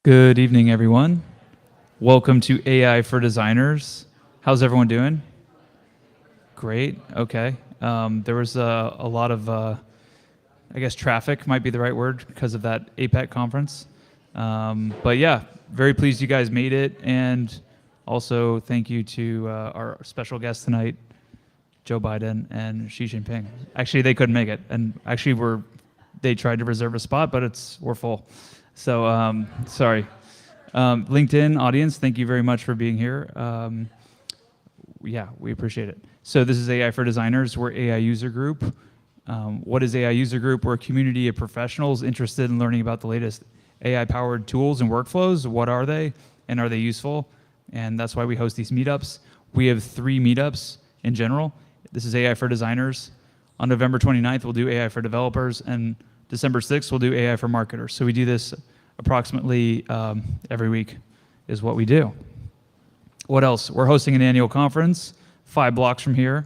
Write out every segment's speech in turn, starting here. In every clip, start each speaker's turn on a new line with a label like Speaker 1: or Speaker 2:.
Speaker 1: Good evening, everyone. Welcome to AI for Designers. How's everyone doing? Great. Okay. There was a lot of, I guess, traffic might be the right word because of that APEC conference. But yeah, very pleased you guys made it. And also thank you to our special guests tonight, Joe Biden and Xi Jinping. Actually, they couldn't make it. And actually, they tried to reserve a spot, but we're full. So sorry. LinkedIn audience, thank you very much for being here. Yeah, we appreciate it. So this is AI for Designers. We're AI User Group. What is AI User Group? We're a community of professionals interested in learning about the latest AI-powered tools and workflows. What are they, and are they useful? And that's why we host these meetups. We have 3 meetups in general. This is AI for Designers. On November 29th, we'll do AI for Developers, and December 6th, we'll do AI for Marketers. So we do this approximately every week is what we do. What else? We're hosting an annual conference 5 blocks from here,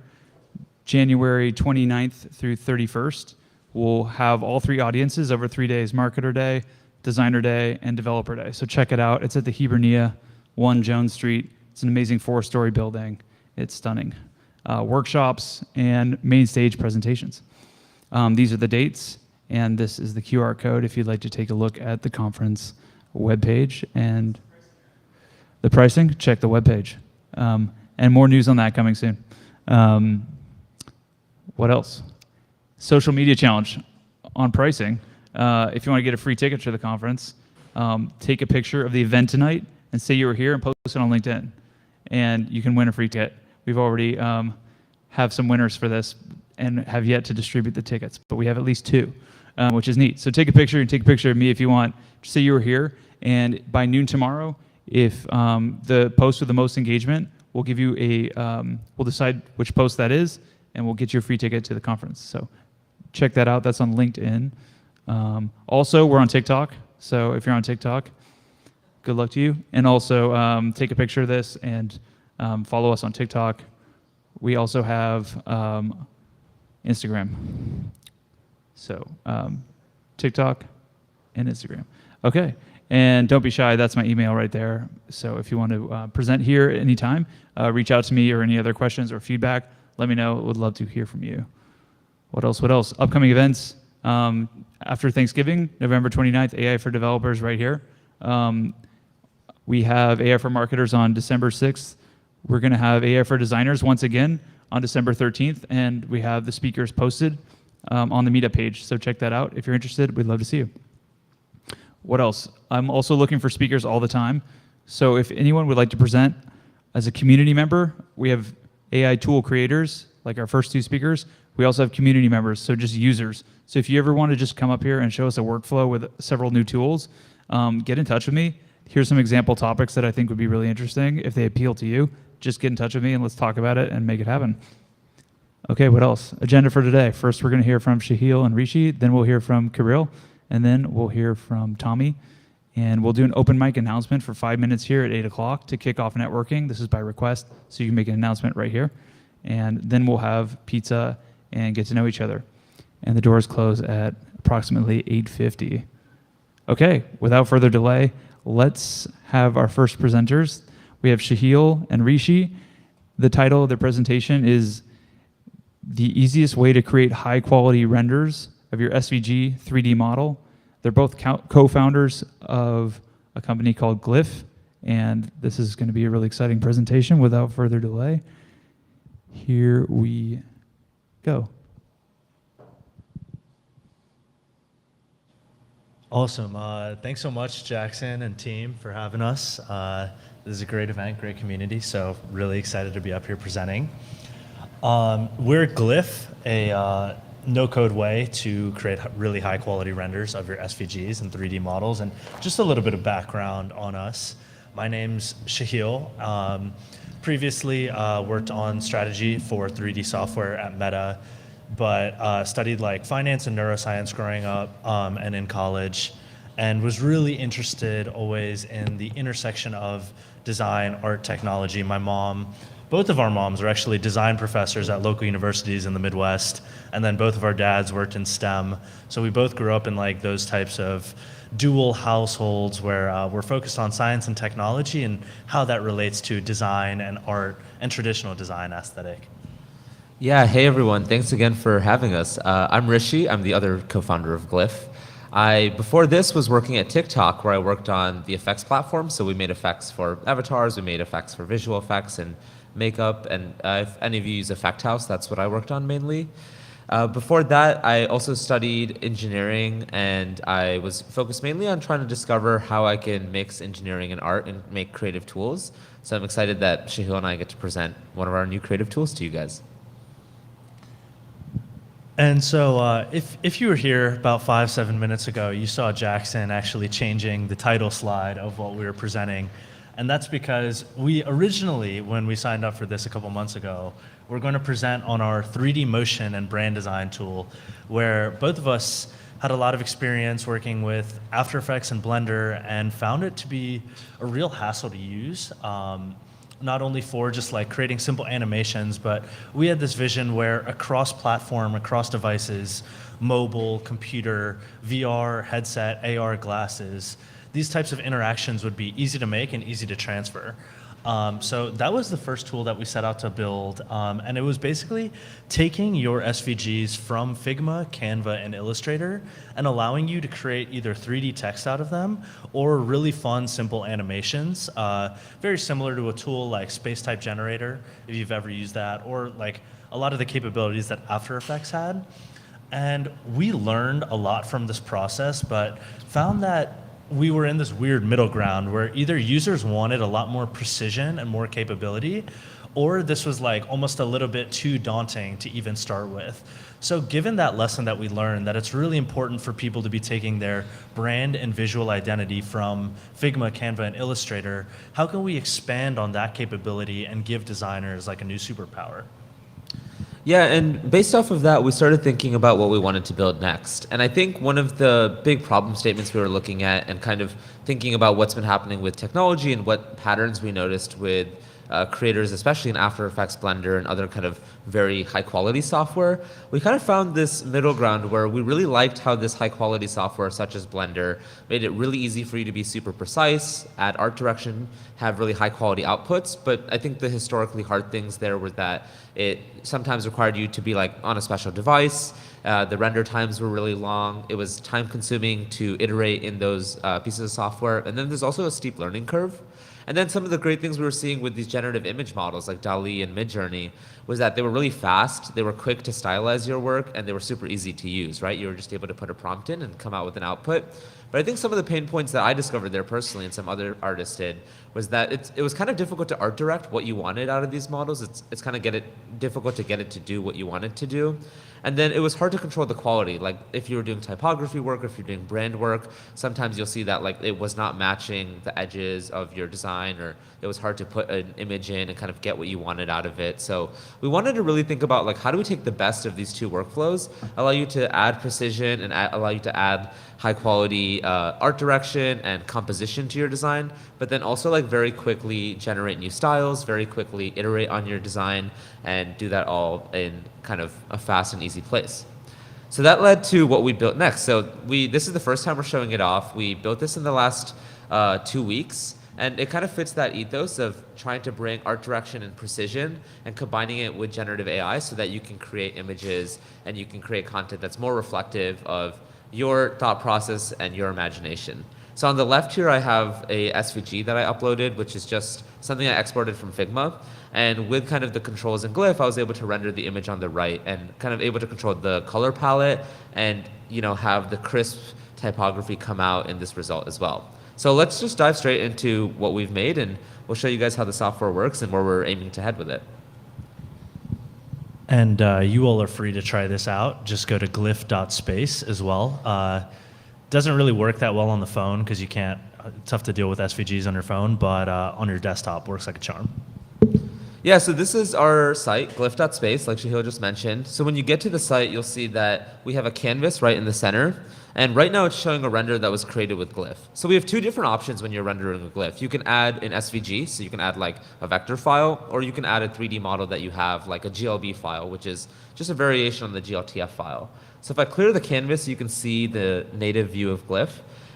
Speaker 1: January 29th through 31st. We'll have all 3 audiences over 3 days, Marketer Day, Designer Day, and Developer Day. So check it out. It's at the Hibernia, 1 Jones Street. It's an amazing 4-story building. It's stunning. Workshops and main stage presentations. These are the dates. And this is the QR code if you'd like to take a look at the conference webpage. And the pricing, check the webpage. And more news on that coming soon. What else? Social media challenge on pricing. If you want to get a free ticket to the conference, take a picture of the event tonight and say you were here and post it on LinkedIn. And you can win a free ticket. We've already have some winners for this and have yet to distribute the tickets, but we have at least 2. Which is neat. So take a picture and take a picture of me if you want. Just say you were here, and by noon tomorrow, if the post with the most engagement, we'll give you we'll decide which post that is, and we'll get you a free ticket to the conference. So check that out. That's on LinkedIn. Also, we're on TikTok. So if you're on TikTok, good luck to you. And also take a picture of this and follow us on TikTok. We also have Instagram. So TikTok and Instagram. Okay, and don't be shy. That's my email right there. So if you want to present here at any time, reach out to me or any other questions or feedback. Let me know. Would love to hear from you. What else? What else? Upcoming events after Thanksgiving, November 29th, AI for Developers right here. We have AI for Marketers on December 6th. We're going to have AI for Designers once again on December 13th, and we have the speakers posted on the meetup page. So check that out. If you're interested, we'd love to see you. What else? I'm also looking for speakers all the time. So if anyone would like to present as a community member, we have AI tool creators, like our first 2 speakers. We also have community members, so just users. So if you ever want to just come up here and show us a workflow with several new tools, get in touch with me. Here's some example topics that I think would be really interesting. If they appeal to you, just get in touch with me and let's talk about it and make it happen. Okay, what else? Agenda for today. First, we're going to hear from Shaheel and Rishi. Then we'll hear from Kirill. And then we'll hear from Tommy. And we'll do an open mic announcement for 5 minutes here at 8 o'clock to kick off networking. This is by request, so you can make an announcement right here. And then we'll have pizza and get to know each other. And the doors close at approximately 8:50. Okay, without further delay, let's have our first presenters. We have Shaheel and Rishi. The title of their presentation is The Easiest Way to Create High-Quality Renders of Your SVG 3D Model. They're both co-founders of a company called Glyf, and this is going to be a really exciting presentation. Without further delay, here we go.
Speaker 2: Awesome. Thanks so much, Jackson and team, for having us. This is a great event, great community, so really excited to be up here presenting. We're Glyf, a no-code way to create really high-quality renders of your SVGs and 3D models. And just a little bit of background on us. My name's Shaheel. Previously worked on strategy for 3D software at Meta, but studied like finance and neuroscience growing up and in college, and was really interested always in the intersection of design, art, technology. My mom both of our moms are actually design professors at local universities in the Midwest, and then both of our dads worked in STEM. So we both grew up in like those types of dual households where we're focused on science and technology and how that relates to design and art and traditional design aesthetic.
Speaker 3: Yeah, hey everyone, thanks again for having us. I'm Rishi, I'm the other co-founder of Glyph. Before this, was working at TikTok, where I worked on the effects platform. So we made effects for avatars, we made effects for visual effects and makeup, and if any of you use Effect House, that's what I worked on mainly. Before that, I also studied engineering, and I was focused mainly on trying to discover how I can mix engineering and art and make creative tools. So I'm excited that Shaheel and I get to present one of our new creative tools to you guys.
Speaker 2: And so if you were here about 5-7 minutes ago, you saw Jackson actually changing the title slide of what we were presenting. And that's because we originally, when we signed up for this a couple months ago, we're going to present on our 3D motion and brand design tool, where both of us had a lot of experience working with After Effects and Blender and found it to be a real hassle to use. Not only for just like creating simple animations, but we had this vision where across platform, across devices, mobile, computer, VR, headset, AR glasses, these types of interactions would be easy to make and easy to transfer. So that was the first tool that we set out to build. And it was basically taking your SVGs from Figma, Canva, and Illustrator and allowing you to create either 3D text out of them or really fun, simple animations. Very similar to a tool like Space-Type Generator, if you've ever used that, or like a lot of the capabilities that After Effects had. And we learned a lot from this process, but found that we were in this weird middle ground where either users wanted a lot more precision and more capability, or this was like almost a little bit too daunting to even start with. So given that lesson that we learned, that it's really important for people to be taking their brand and visual identity from Figma, Canva, and Illustrator, how can we expand on that capability and give designers like a new superpower?
Speaker 3: Yeah, and based off of that, we started thinking about what we wanted to build next. And I think one of the big problem statements we were looking at and kind of thinking about what's been happening with technology and what patterns we noticed with creators, especially in After Effects, Blender, and other kind of very high quality software, we kind of found this middle ground where we really liked how this high quality software, such as Blender, made it really easy for you to be super precise, add art direction, have really high quality outputs. But I think the historically hard things there were that it sometimes required you to be like on a special device. The render times were really long. It was time consuming to iterate in those pieces of software. And then there's also a steep learning curve. And then some of the great things we were seeing with these generative image models like Dall-E and Midjourney was that they were really fast, they were quick to stylize your work, and they were super easy to use, right? You were just able to put a prompt in and come out with an output. But I think some of the pain points that I discovered there personally and some other artists did was that it was kind of difficult to art direct what you wanted out of these models. It's kind of difficult to get it to do what you want it to do. And then it was hard to control the quality. Like if you were doing typography work, or if you're doing brand work, sometimes you'll see that like it was not matching the edges of your design, or it was hard to put an image in and kind of get what you wanted out of it. So we wanted to really think about like how do we take the best of these two workflows, allow you to add precision and allow you to add high quality art direction and composition to your design, but then also like very quickly generate new styles, very quickly iterate on your design, and do that all in kind of a fast and easy place. So that led to what we built next. So this is the first time we're showing it off. We built this in the last 2 weeks, and it kind of fits that ethos of trying to bring art direction and precision and combining it with generative AI so that you can create images and you can create content that's more reflective of your thought process and your imagination. So on the left here, I have a SVG that I uploaded, which is just something I exported from Figma. And with kind of the controls in Glyph, I was able to render the image on the right and kind of able to control the color palette and have the crisp typography come out in this result as well. So let's just dive straight into what we've made, and we'll show you guys how the software works and where we're aiming to head with it.
Speaker 2: And you all are free to try this out. Just go to glyf.space as well. Doesn't really work that well on the phone because you can't, tough to deal with SVGs on your phone, but on your desktop works like a charm.
Speaker 3: Yeah, so this is our site, glyf.space, like Shaheel just mentioned. So when you get to the site, you'll see that we have a canvas right in the center. And right now it's showing a render that was created with glyf. So we have two different options when you're rendering a glyf. You can add an SVG, so you can add like a vector file, or you can add a 3D model that you have, like a GLB file, which is just a variation on the GLTF file. So if I clear the canvas, you can see the native view of glyf.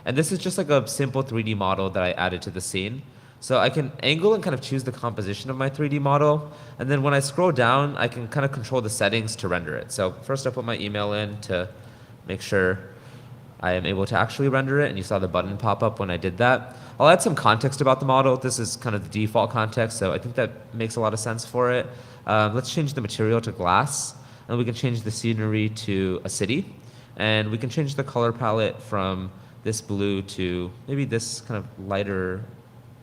Speaker 3: And this is just like a simple 3D model that I added to the scene. So I can angle and kind of choose the composition of my 3D model. And then when I scroll down, I can kind of control the settings to render it. So first I put my email in to make sure I am able to actually render it. And you saw the button pop up when I did that. I'll add some context about the model. This is kind of the default context, so I think that makes a lot of sense for it. Let's change the material to glass. And we can change the scenery to a city. And we can change the color palette from this blue to maybe this kind of lighter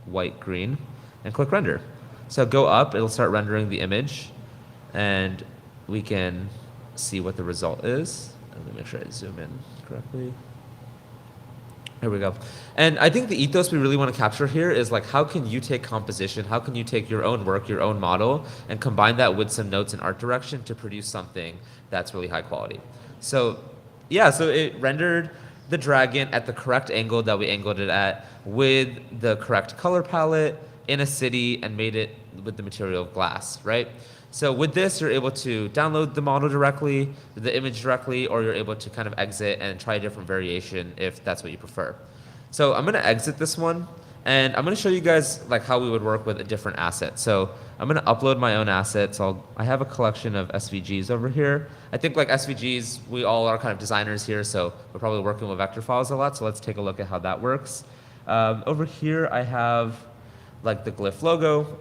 Speaker 3: white green, and click render. So go up, it'll start rendering the image, and we can see what the result is. Let me make sure I zoom in correctly. There we go. And I think the ethos we really want to capture here is like, how can you take composition, how can you take your own work, your own model, and combine that with some notes in art direction to produce something that's really high quality. So yeah, so it rendered the dragon at the correct angle that we angled it at, with the correct color palette in a city, and made it with the material of glass, right? So with this, you're able to download the model directly, the image directly, or you're able to kind of exit and try a different variation if that's what you prefer. So I'm gonna exit this one, and I'm gonna show you guys like how we would work with a different asset. So I'm gonna upload my own asset. So I have a collection of SVGs over here. I think like SVGs, we all are kind of designers here, so we're probably working with vector files a lot. So let's take a look at how that works. Over here, I have like the glyph logo.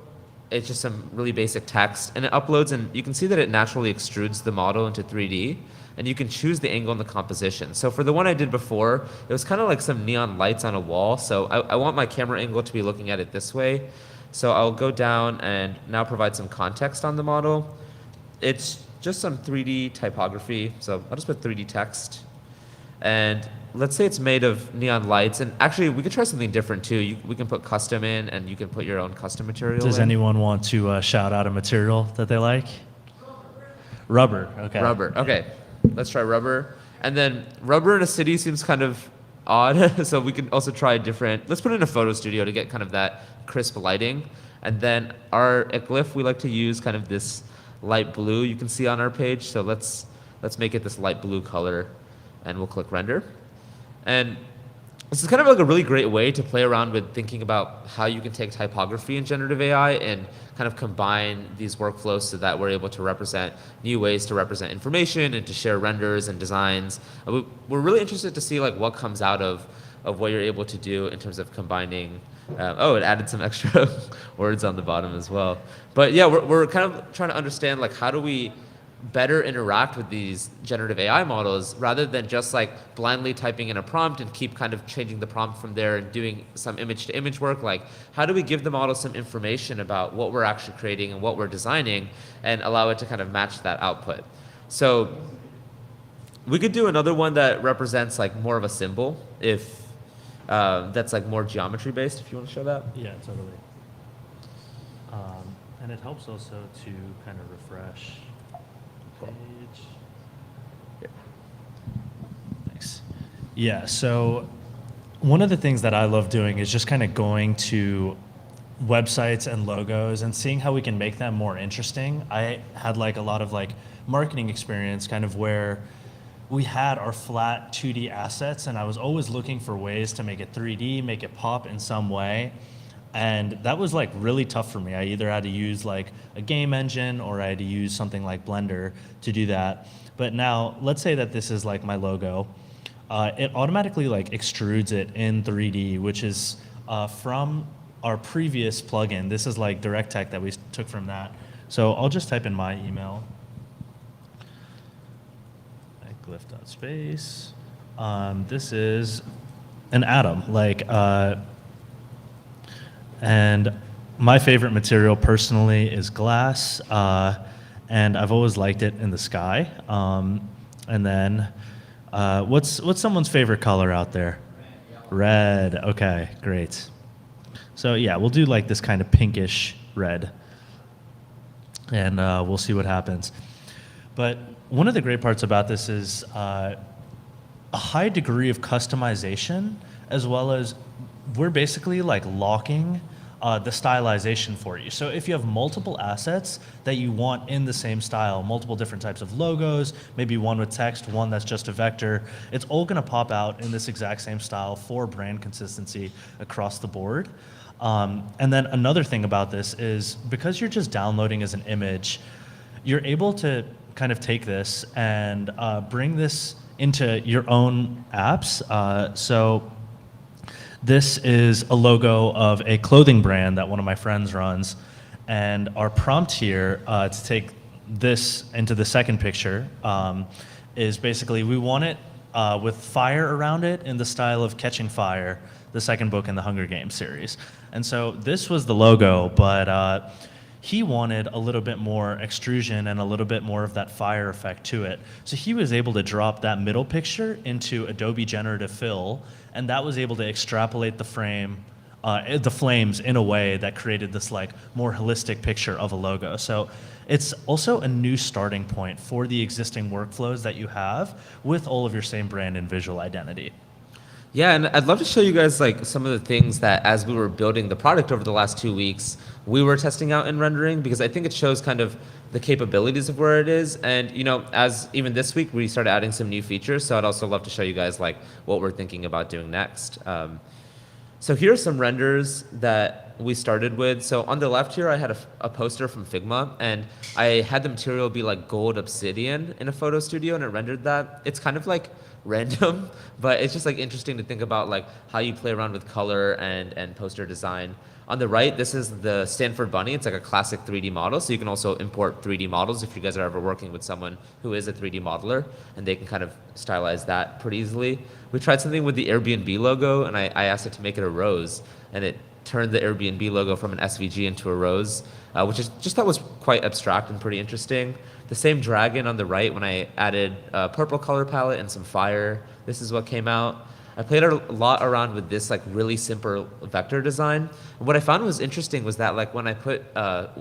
Speaker 3: It's just some really basic text, and it uploads, and you can see that it naturally extrudes the model into 3D, and you can choose the angle and the composition. So for the one I did before, it was kind of like some neon lights on a wall. So I want my camera angle to be looking at it this way. So I'll go down and now provide some context on the model. It's just some 3D typography. So I'll just put 3D text. And let's say it's made of neon lights. And actually, we could try something different too. We can put custom in, and you can put your own custom material
Speaker 2: Does
Speaker 3: in.
Speaker 2: anyone want to shout out a material that they like? Rubber. Okay.
Speaker 3: Rubber. Okay. Let's try rubber. And then rubber in a city seems kind of odd. So we can also try a different. Let's put it in a photo studio to get kind of that crisp lighting. And then at glyph, we like to use kind of this light blue you can see on our page. So let's make it this light blue color, and we'll click render. And this is kind of like a really great way to play around with thinking about how you can take typography in generative AI and kind of combine these workflows so that we're able to represent new ways to represent information and to share renders and designs. We're really interested to see like what comes out of what you're able to do in terms of combining. Oh, it added some extra words on the bottom as well. But yeah, we're kind of trying to understand like, how do we better interact with these generative AI models rather than just like blindly typing in a prompt and keep kind of changing the prompt from there and doing some image to image work. Like, how do we give the model some information about what we're actually creating and what we're designing, and allow it to kind of match that output? So we could do another one that represents like more of a symbol, if that's like more geometry based, if you want to show that.
Speaker 2: Yeah, totally. And it helps also to kind of refresh the page. Thanks. Yeah, so one of the things that I love doing is just kind of going to websites and logos and seeing how we can make them more interesting. I had like a lot of like marketing experience kind of where we had our flat 2D assets, and I was always looking for ways to make it 3D, make it pop in some way. And that was like really tough for me. I either had to use like a game engine, or I had to use something like Blender to do that. But now let's say that this is like my logo. It automatically like extrudes it in 3D, which is from our previous plugin. This is like DirectTech that we took from that. So I'll just type in my email. Glyph.space. This is an atom, like, and my favorite material personally is glass, and I've always liked it in the sky. And then, what's someone's favorite color out there? Red. Okay, great. So yeah, we'll do like this kind of pinkish red. and we'll see what happens. But one of the great parts about this is a high degree of customization, as well as we're basically like locking the stylization for you. So if you have multiple assets that you want in the same style, multiple different types of logos, maybe one with text, one that's just a vector, it's all gonna pop out in this exact same style for brand consistency across the board. And then another thing about this is because you're just downloading as an image, you're able to kind of take this and bring this into your own apps. So this is a logo of a clothing brand that one of my friends runs. And our prompt here to take this into the second picture is basically we want it with fire around it in the style of Catching Fire, the second book in the Hunger Games series. And so this was the logo, but he wanted a little bit more extrusion and a little bit more of that fire effect to it. So he was able to drop that middle picture into Adobe Generative Fill, and that was able to extrapolate the flames in a way that created this like more holistic picture of a logo. So it's also a new starting point for the existing workflows that you have with all of your same brand and visual identity.
Speaker 3: Yeah, and I'd love to show you guys like some of the things that as we were building the product over the last 2 weeks, we were testing out in rendering, because I think it shows kind of the capabilities of where it is. And you know, as even this week, we started adding some new features. So I'd also love to show you guys like what we're thinking about doing next. So here are some renders that we started with. So on the left here, I had a poster from Figma, and I had the material be like gold obsidian in a photo studio, and it rendered that. It's kind of like random, but it's just like interesting to think about like how you play around with color and poster design. On the right, this is the Stanford Bunny. It's like a classic 3D model, so you can also import 3D models if you guys are ever working with someone who is a 3D modeler, and they can kind of stylize that pretty easily. We tried something with the Airbnb logo, and I asked it to make it a rose, and it turned the Airbnb logo from an SVG into a rose, which is just thought was quite abstract and pretty interesting. The same dragon on the right, when I added a purple color palette and some fire, this is what came out. I played a lot around with this like really simple vector design. And what I found was interesting was that like when I put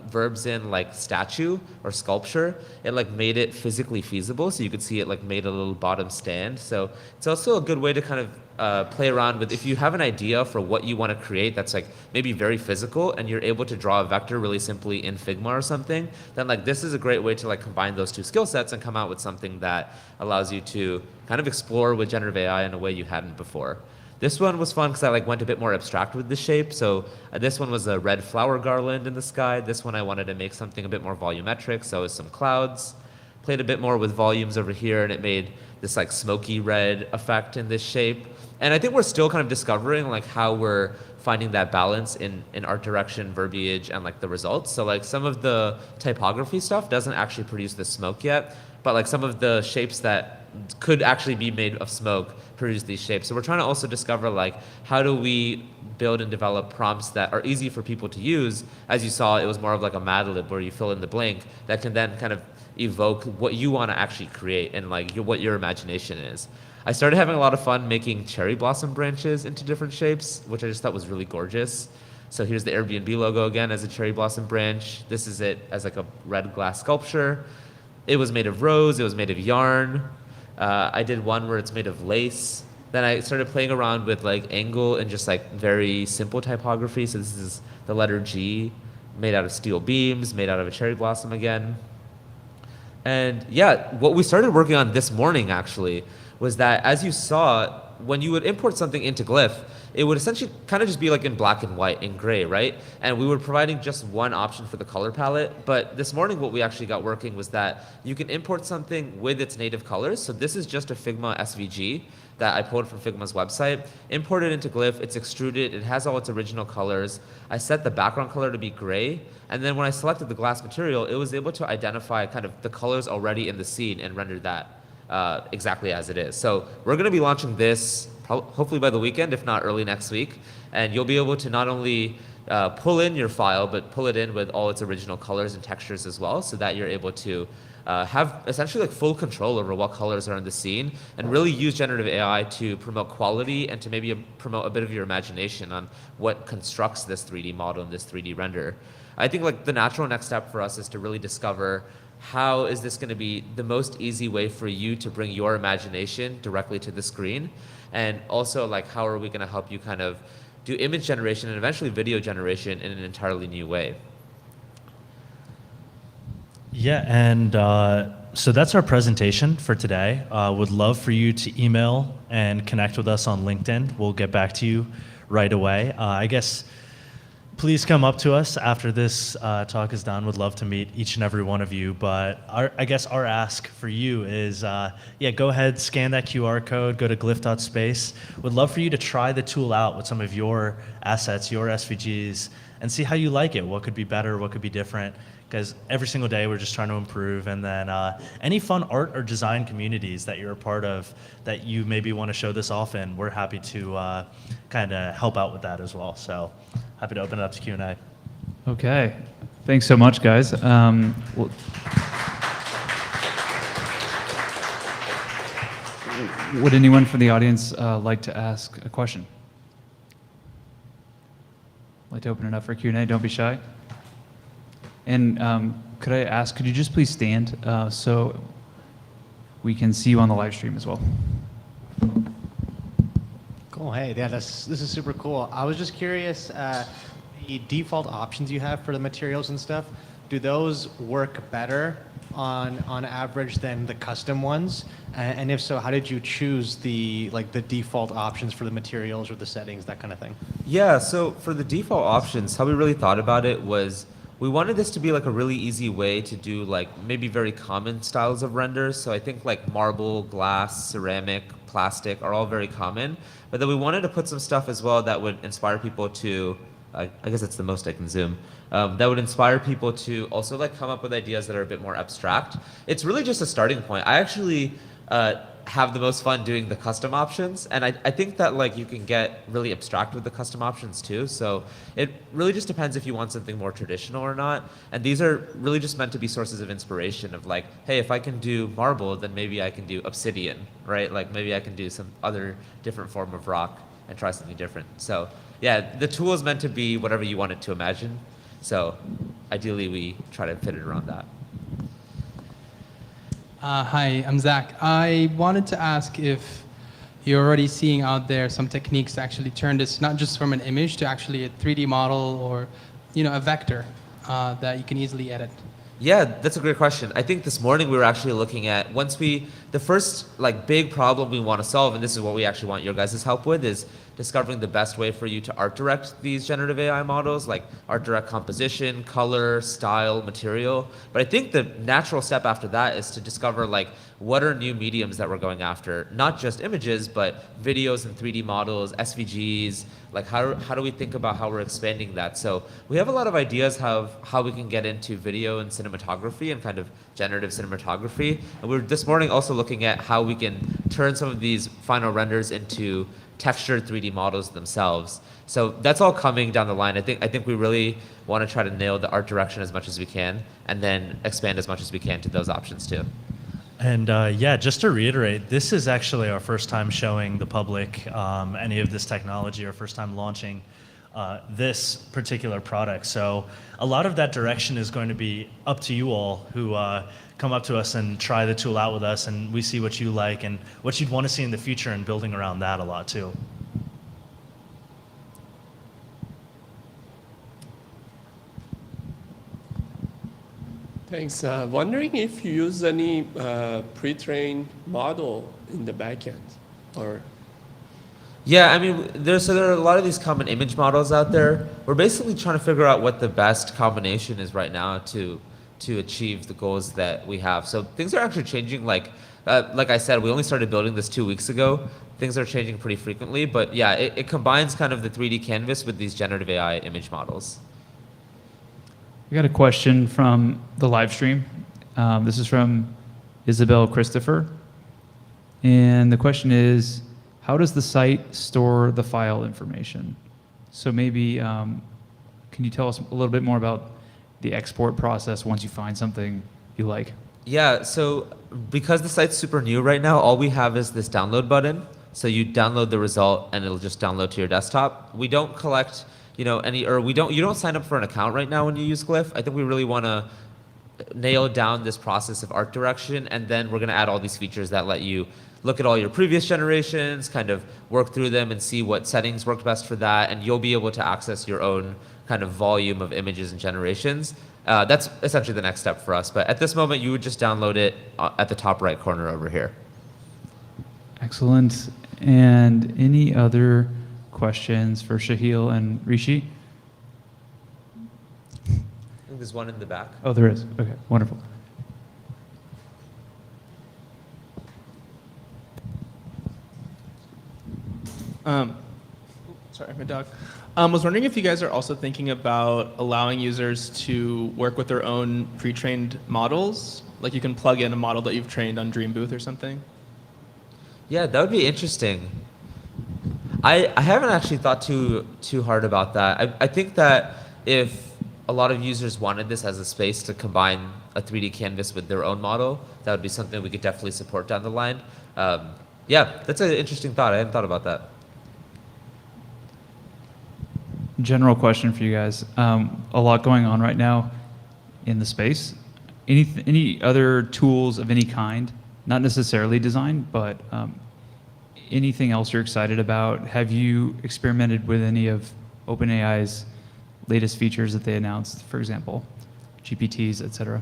Speaker 3: verbs in like statue or sculpture, it like made it physically feasible. So you could see it like made a little bottom stand. So it's also a good way to kind of play around with if you have an idea for what you want to create that's like maybe very physical and you're able to draw a vector really simply in Figma or something, then like this is a great way to like combine those two skill sets and come out with something that allows you to kind of explore with generative AI in a way you hadn't before. This one was fun because I like went a bit more abstract with the shape. So this one was a red flower garland in the sky. This one I wanted to make something a bit more volumetric, so it was some clouds. Played a bit more with volumes over here, and it made this like smoky red effect in this shape. And I think we're still kind of discovering like how we're finding that balance in art direction, verbiage, and like the results. So like some of the typography stuff doesn't actually produce the smoke yet, but like some of the shapes that could actually be made of smoke produce these shapes. So we're trying to also discover like how do we build and develop prompts that are easy for people to use. As you saw, it was more of like a Mad Lib where you fill in the blank that can then kind of evoke what you want to actually create and like what your imagination is. I started having a lot of fun making cherry blossom branches into different shapes, which I just thought was really gorgeous. So here's the Airbnb logo again as a cherry blossom branch. This is it as like a red glass sculpture. It was made of rose, it was made of yarn. I did one where it's made of lace. Then I started playing around with like angle and just like very simple typography. So this is the letter G, made out of steel beams, made out of a cherry blossom again. And yeah, what we started working on this morning actually was that as you saw, when you would import something into Glyph, it would essentially kind of just be like in black and white and gray, right? And we were providing just one option for the color palette. But this morning, what we actually got working was that you can import something with its native colors. So this is just a Figma SVG that I pulled from Figma's website, import it into Glyph, it's extruded, it has all its original colors. I set the background color to be gray, and then when I selected the glass material, it was able to identify kind of the colors already in the scene and render that exactly as it is. So we're gonna be launching this hopefully by the weekend, if not early next week, and you'll be able to not only pull in your file, but pull it in with all its original colors and textures as well, so that you're able to have essentially like full control over what colors are in the scene and really use generative AI to promote quality and to maybe promote a bit of your imagination on what constructs this 3D model and this 3D render. I think like the natural next step for us is to really discover how is this going to be the most easy way for you to bring your imagination directly to the screen, and also like how are we going to help you kind of do image generation and eventually video generation in an entirely new way.
Speaker 2: Yeah, and so that's our presentation for today. Would love for you to email and connect with us on LinkedIn. We'll get back to you right away. I guess please come up to us after this talk is done. Would love to meet each and every one of you. But I guess our ask for you is, go ahead, scan that QR code, go to glyf.space. Would love for you to try the tool out with some of your assets, your SVGs, and see how you like it. What could be better, what could be different? Because every single day we're just trying to improve. And then any fun art or design communities that you're a part of that you maybe want to show this off in, we're happy to kind of help out with that as well. So happy to open it up to Q&A.
Speaker 1: Okay. Thanks so much, guys. Would anyone from the audience like to ask a question? Like to open it up for Q&A? Don't be shy. And could I ask, could you just please stand so we can see you on the live stream as well?
Speaker 4: Cool. Hey, yeah, this is super cool. I was just curious, the default options you have for the materials and stuff, do those work better on average than the custom ones? And if so, how did you choose the default options for the materials or the settings, that kind of thing?
Speaker 3: Yeah, so for the default options, how we really thought about it was we wanted this to be like a really easy way to do like maybe very common styles of renders. So I think like marble, glass, ceramic, plastic are all very common. But then we wanted to put some stuff as well that would inspire people to, I guess that's the most I can zoom, that would inspire people to also like come up with ideas that are a bit more abstract. It's really just a starting point. I actually have the most fun doing the custom options, and I think that like you can get really abstract with the custom options too. So it really just depends if you want something more traditional or not. And these are really just meant to be sources of inspiration of like, hey, if I can do marble, then maybe I can do obsidian, right? Like maybe I can do some other different form of rock and try something different. So yeah, the tool is meant to be whatever you want it to imagine. So ideally we try to fit it around that.
Speaker 5: Hi, I'm Zach. I wanted to ask if you're already seeing out there some techniques to actually turn this not just from an image to actually a 3D model or, a vector that you can easily edit.
Speaker 3: Yeah, that's a great question. I think this morning we were actually looking at the first like big problem we want to solve, and this is what we actually want your guys' help with, is discovering the best way for you to art direct these generative AI models, like art direct composition, color, style, material. But I think the natural step after that is to discover like what are new mediums that we're going after, not just images, but videos and 3D models, SVGs, like how do we think about how we're expanding that? So we have a lot of ideas how we can get into video and cinematography and kind of generative cinematography. And we're this morning also looking at how we can turn some of these final renders into textured 3D models themselves. So that's all coming down the line. I think we really want to try to nail the art direction as much as we can, and then expand as much as we can to those options too.
Speaker 2: And just to reiterate, this is actually our first time showing the public any of this technology, our first time launching this particular product. So a lot of that direction is going to be up to you all who come up to us and try the tool out with us, and we see what you like and what you'd want to see in the future, and building around that a lot too.
Speaker 6: Thanks. Wondering if you use any pre-trained model in the backend, or?
Speaker 3: Yeah, I mean, there are a lot of these common image models out there. We're basically trying to figure out what the best combination is right now to achieve the goals that we have. So things are actually changing. Like I said, we only started building this 2 weeks ago. Things are changing pretty frequently, but yeah, it combines kind of the 3D canvas with these generative AI image models.
Speaker 1: We got a question from the live stream. This is from Isabel Christopher. And the question is, how does the site store the file information? So maybe, can you tell us a little bit more about the export process once you find something you like?
Speaker 3: Yeah, so because the site's super new right now, all we have is this download button. So you download the result and it'll just download to your desktop. We don't collect, you don't sign up for an account right now when you use Glyph. I think we really want to nail down this process of art direction, and then we're going to add all these features that let you look at all your previous generations, kind of work through them and see what settings worked best for that, and you'll be able to access your own kind of volume of images and generations. That's essentially the next step for us, but at this moment you would just download it at the top right corner over here.
Speaker 1: Excellent. And any other questions for Shaheel and Rishi?
Speaker 3: I think there's one in the back.
Speaker 1: Oh, there is. Okay, wonderful.
Speaker 7: Sorry, my dog. Was wondering if you guys are also thinking about allowing users to work with their own pre-trained models? Like you can plug in a model that you've trained on Dream Booth or something?
Speaker 3: Yeah, that would be interesting. I haven't actually thought too hard about that. I think that if a lot of users wanted this as a space to combine a 3D canvas with their own model, that would be something we could definitely support down the line. Yeah, that's an interesting thought. I hadn't thought about that.
Speaker 1: General question for you guys. A lot going on right now in the space. Any other tools of any kind, not necessarily design, but anything else you're excited about? Have you experimented with any of OpenAI's latest features that they announced, for example, GPTs, et cetera?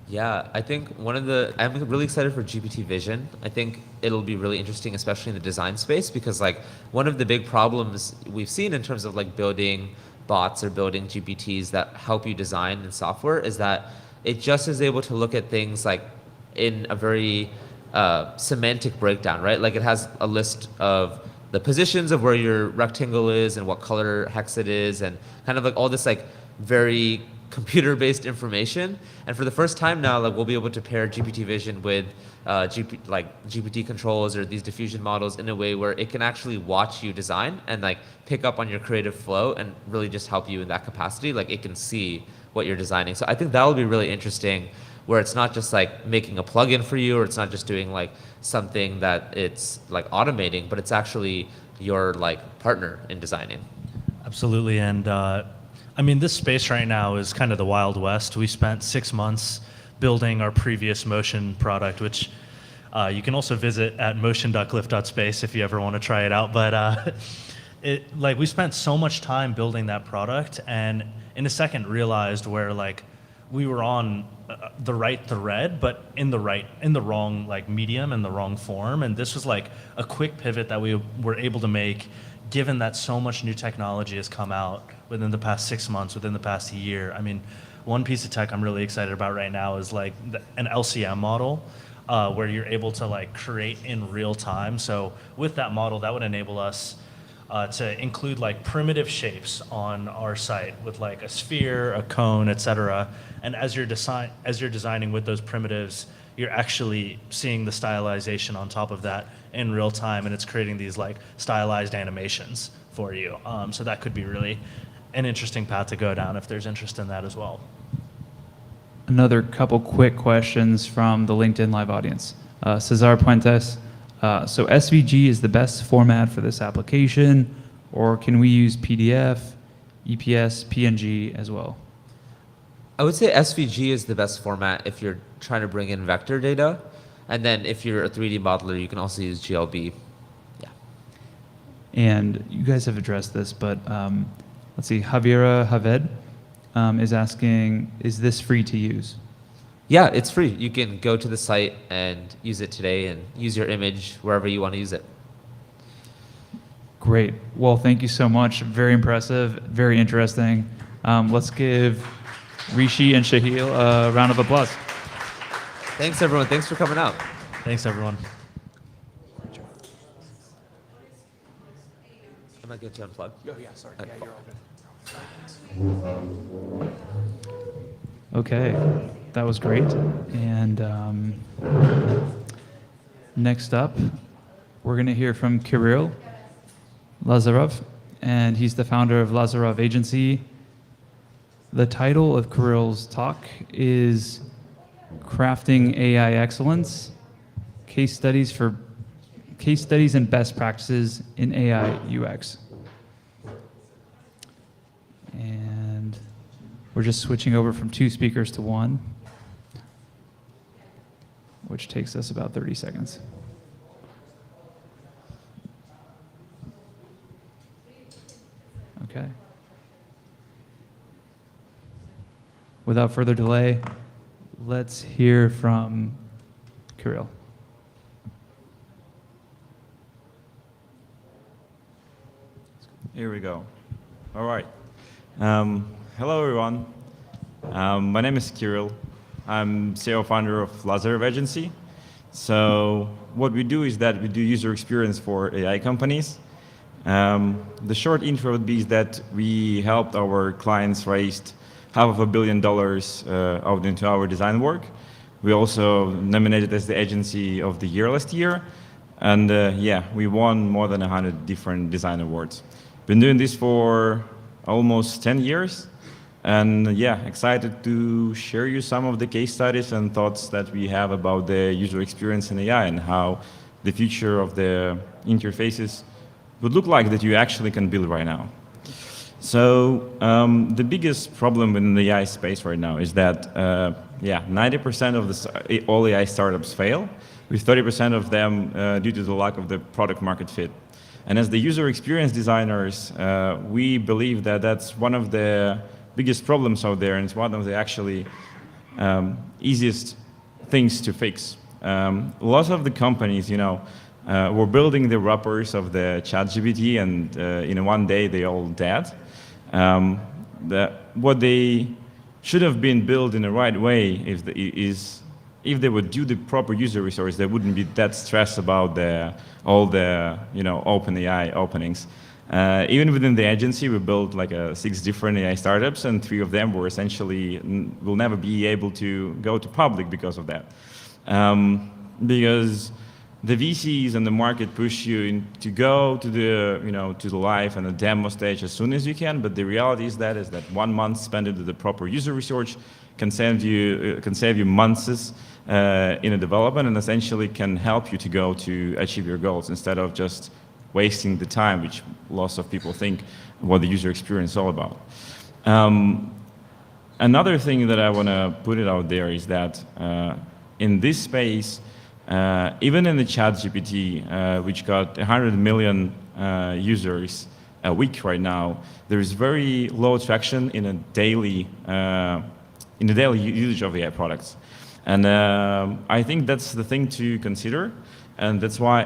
Speaker 3: Yeah, I think I'm really excited for GPT Vision. I think it'll be really interesting, especially in the design space, because like one of the big problems we've seen in terms of like building bots or building GPTs that help you design in software is that it just is able to look at things like in a very semantic breakdown, right? Like it has a list of the positions of where your rectangle is and what color hex it is, and kind of like all this like very computer-based information. And for the first time now, like we'll be able to pair GPT Vision with GPT controls or these diffusion models in a way where it can actually watch you design and like pick up on your creative flow and really just help you in that capacity. Like it can see what you're designing. So I think that will be really interesting, where it's not just like making a plugin for you, or it's not just doing like something that it's like automating, but it's actually your like partner in designing.
Speaker 2: Absolutely, and I mean, this space right now is kind of the Wild West. We spent 6 months building our previous motion product, which you can also visit at motion.glyph.space if you ever want to try it out. But we spent so much time building that product, and in a second realized where like we were on the right thread, but in the wrong like medium and the wrong form. And this was like a quick pivot that we were able to make, given that so much new technology has come out within the past 6 months, within the past year. I mean, one piece of tech I'm really excited about right now is like an LCM model, where you're able to like create in real time. So with that model, that would enable us to include like primitive shapes on our site with like a sphere, a cone, etc. And as you're designing with those primitives, you're actually seeing the stylization on top of that in real time, and it's creating these like stylized animations for you. So that could be really an interesting path to go down if there's interest in that as well.
Speaker 1: Another couple quick questions from the LinkedIn Live audience. Cesar Puentes. So SVG is the best format for this application, or can we use PDF, EPS, PNG as well?
Speaker 3: I would say SVG is the best format if you're trying to bring in vector data. And then if you're a 3D modeler, you can also use GLB. Yeah.
Speaker 1: And you guys have addressed this, but let's see, Javiera Javed is asking, is this free to use?
Speaker 3: Yeah, it's free. You can go to the site and use it today and use your image wherever you want to use it.
Speaker 1: Great. Well, thank you so much. Very impressive, very interesting. Let's give Rishi and Shaheel a round of applause.
Speaker 3: Thanks, everyone. Thanks for coming out.
Speaker 2: Thanks, everyone.
Speaker 3: Am I good to unplug?
Speaker 5: Oh, yeah, sorry. Yeah, you're all good.
Speaker 1: Okay, that was great. And next up, we're going to hear from Kirill Lazarev, and he's the founder of Lazarev.agency. The title of Kirill's talk is crafting AI excellence, case studies and best practices in AI UX. And we're just switching over from 2 speakers to 1, which takes us about 30 seconds. Okay. Without further delay, let's hear from Kirill.
Speaker 8: Here we go. All right. Hello, everyone. My name is Kirill. I'm CEO founder of Lazarev.agency. So what we do is that we do user experience for AI companies. The short intro would be that we helped our clients raise $500 million out into our design work. We also nominated as the agency of the year last year. And yeah, we won more than 100 different design awards. Been doing this for almost 10 years. And yeah, excited to share you some of the case studies and thoughts that we have about the user experience in AI and how the future of the interfaces would look like that you actually can build right now. So the biggest problem in the AI space right now is that 90% of all AI startups fail, with 30% of them due to the lack of the product market fit. And as the user experience designers, we believe that that's one of the biggest problems out there, and it's one of the actually easiest things to fix. Lots of the companies, were building the wrappers of the ChatGPT, and in one day they all dead. What they should have been built in the right way is if they would do the proper user resource, they wouldn't be that stressed about all the open AI openings. Even within the agency, we built like 6 different AI startups, and 3 of them were essentially will never be able to go to public because of that. Because the VCs and the market push you to go to the live and the demo stage as soon as you can. But the reality is that 1 month spent into the proper user research can save you months in a development, and essentially can help you to go to achieve your goals instead of just wasting the time, which lots of people think what the user experience is all about. Another thing that I want to put it out there is that in this space, even in the ChatGPT, which got 100 million users a week right now, there is very low traction in the daily usage of AI products. And I think that's the thing to consider, and that's why,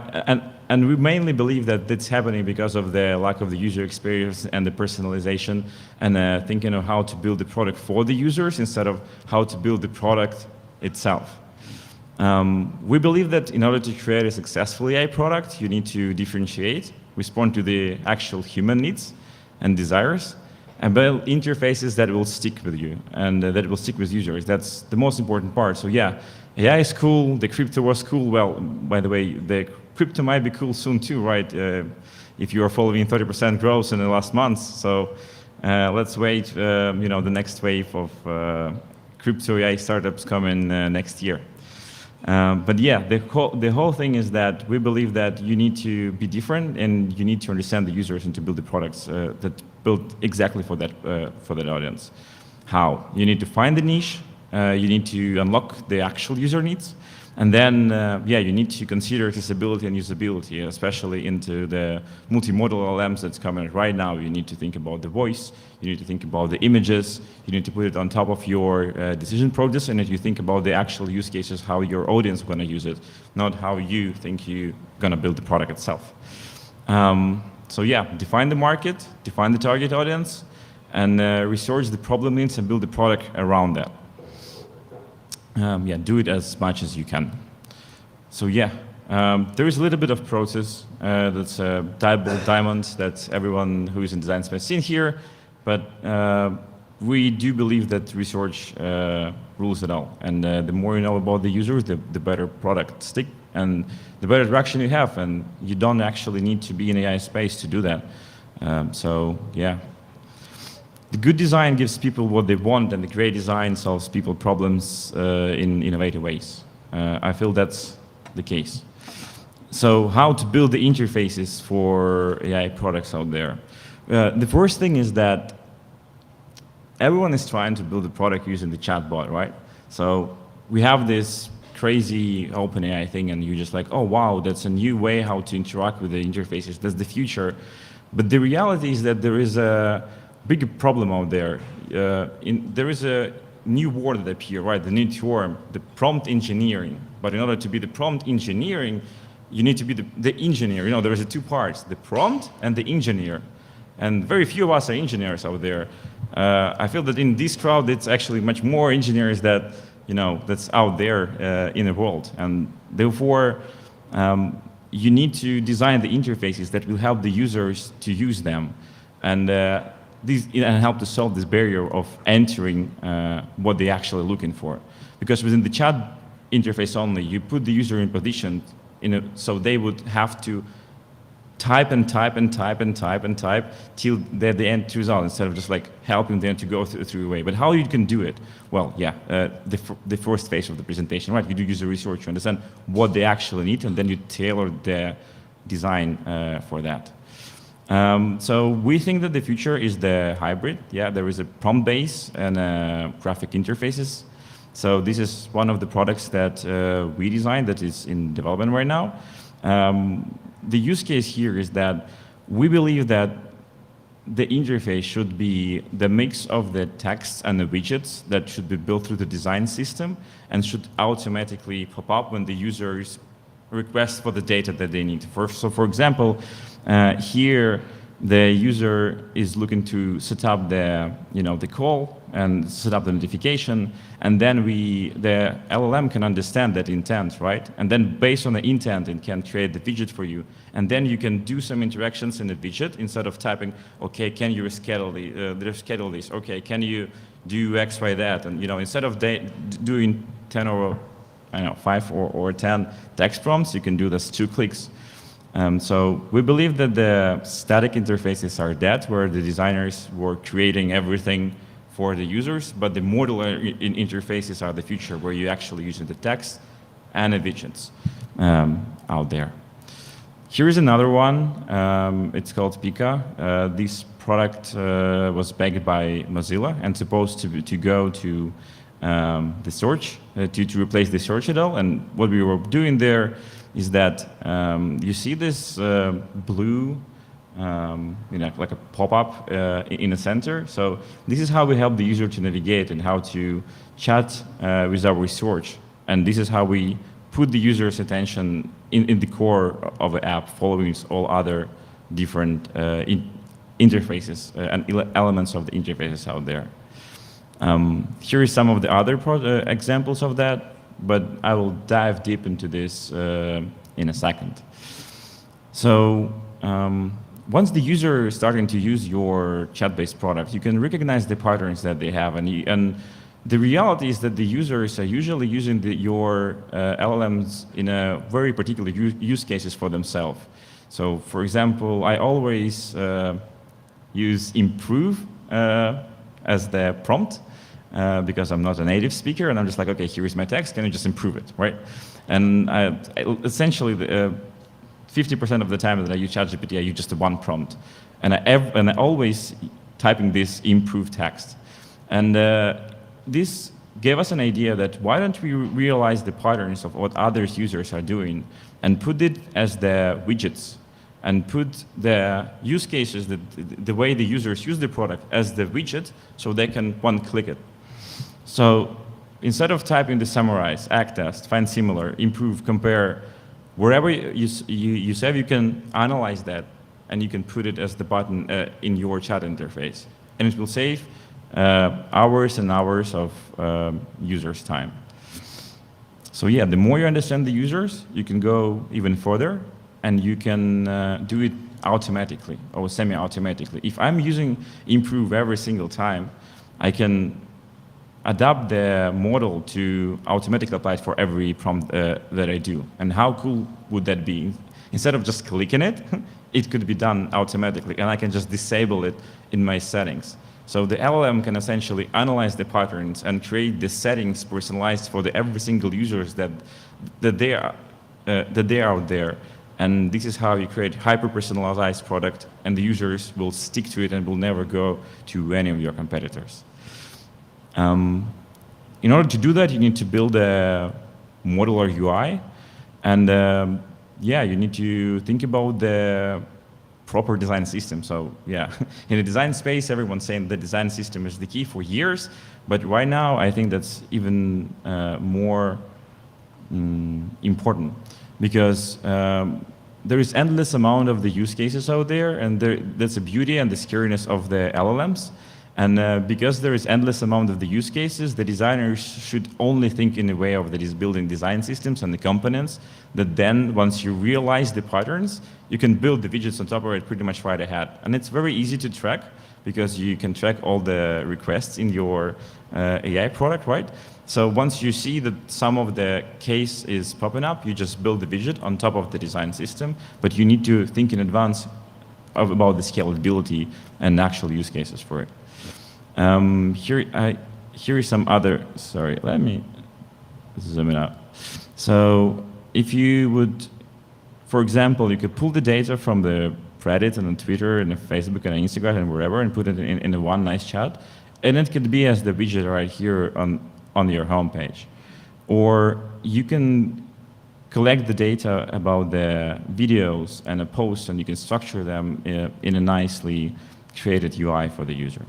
Speaker 8: and we mainly believe that that's happening because of the lack of the user experience and the personalization, and thinking of how to build the product for the users instead of how to build the product itself. We believe that in order to create a successful AI product, you need to differentiate, respond to the actual human needs and desires, and build interfaces that will stick with you and that will stick with users. That's the most important part. So yeah, AI is cool, the crypto was cool. Well, by the way, the crypto might be cool soon too, right? If you are following 30% growth in the last month. So let's wait, the next wave of crypto AI startups coming next year. But yeah, the whole thing is that we believe that you need to be different, and you need to understand the users and to build the products that built exactly for that audience. How? You need to find the niche, you need to unlock the actual user needs, and then you need to consider accessibility and usability, especially into the multimodal LLMs that's coming right now. You need to think about the voice, you need to think about the images, you need to put it on top of your decision process, and if you think about the actual use cases, how your audience is going to use it, not how you think you're going to build the product itself. So yeah, define the market, define the target audience, and research the problem needs and build the product around that. Do it as much as you can. So yeah, there is a little bit of process that's double diamond that everyone who is in design space seen here, but we do believe that research rules it all. And the more you know about the users, the better product stick and the better traction you have. And you don't actually need to be in AI space to do that. So yeah. the good design gives people what they want, and the great design solves people problems in innovative ways. I feel that's the case. So how to build the interfaces for AI products out there? The first thing is that everyone is trying to build a product using the chatbot, right? So we have this crazy OpenAI thing, and you're just like, oh wow, that's a new way how to interact with the interfaces. That's the future. But the reality is that there is a big problem out there. There is a new word that appeared, right? The new term, the prompt engineering. But in order to be the prompt engineering, you need to be the engineer. You know, there is two parts, the prompt and the engineer. And very few of us are engineers out there. I feel that in this crowd, it's actually much more engineers that, you know, that's out there in the world. And therefore, you need to design the interfaces that will help the users to use them. And help to solve this barrier of entering what they're actually looking for. Because within the chat interface only, you put the user in position, so they would have to type and type and type and type and type till they're the end result, instead of just like helping them to go through a way. But how you can do it? Well, yeah, the first phase of the presentation, right? You do user research to understand what they actually need, and then you tailor the design for that. So we think that the future is the hybrid. Yeah, there is a prompt base and graphic interfaces. So this is one of the products that we designed that is in development right now. The use case here is that we believe that the interface should be the mix of the text and the widgets that should be built through the design system and should automatically pop up when the users request for the data that they need. So for example, here the user is looking to set up the call and set up the notification, and then the LLM can understand that intent, right? And then based on the intent, it can create the widget for you, and then you can do some interactions in the widget instead of typing, okay, can you reschedule this? Okay, can you do X, Y, that? And instead of doing 10 or 5 or 10 text prompts, you can do this 2 clicks. So we believe that the static interfaces are dead, where the designers were creating everything for the users, but the modular interfaces are the future, where you actually use the text and the widgets out there. Here is another one. It's called Pika. This product was backed by Mozilla and supposed to go to the search, to replace the search at all. And what we were doing there is that you see this blue, like a pop-up in the center. So this is how we help the user to navigate and how to chat with our research. And this is how we put the user's attention in the core of the app, following all other different interfaces and elements of the interfaces out there. Here is some of the other examples of that, but I will dive deep into this in a second. So once the user is starting to use your chat-based product, you can recognize the patterns that they have. And the reality is that the users are usually using your LLMs in a very particular use cases for themselves. So for example, I always use improve as the prompt because I'm not a native speaker, and I'm just like, okay, here is my text, can you just improve it, right? And essentially, 50% of the time that I use ChatGPT, I use just one prompt. And I always typing this improved text. And this gave us an idea that why don't we realize the patterns of what other users are doing and put it as the widgets and put the use cases, the way the users use the product as the widget so they can one-click it. So instead of typing the summarize, act test, find similar, improve, compare, wherever you save, you can analyze that and you can put it as the button in your chat interface. And it will save hours and hours of users' time. So yeah, the more you understand the users, you can go even further and you can do it automatically or semi-automatically. If I'm using improve every single time, I can adapt the model to automatically apply it for every prompt that I do. And how cool would that be? Instead of just clicking it, it could be done automatically, and I can just disable it in my settings. So the LLM can essentially analyze the patterns and create the settings personalized for every single users that they are out there. And this is how you create hyper-personalized product, and the users will stick to it and will never go to any of your competitors. In order to do that, you need to build a modular UI, and yeah, you need to think about the proper design system. So yeah, in the design space, everyone's saying the design system is the key for years, but right now I think that's even more important, because there is endless amount of the use cases out there, and that's the beauty and the scariness of the LLMs. And because there is endless amount of the use cases, the designers should only think in a way of that is building design systems and the components, that then once you realize the patterns, you can build the widgets on top of it pretty much right ahead. And it's very easy to track, because you can track all the requests in your AI product, right? So once you see that some of the case is popping up, you just build the widget on top of the design system, but you need to think in advance about the scalability and actual use cases for it. Here is some other, sorry, let me zoom it out. So if you would, for example, you could pull the data from the Reddit and on Twitter and Facebook and Instagram and wherever and put it in a one nice chat, and it could be as the widget right here on your homepage. Or you can collect the data about the videos and a post, and you can structure them in a nicely created UI for the user.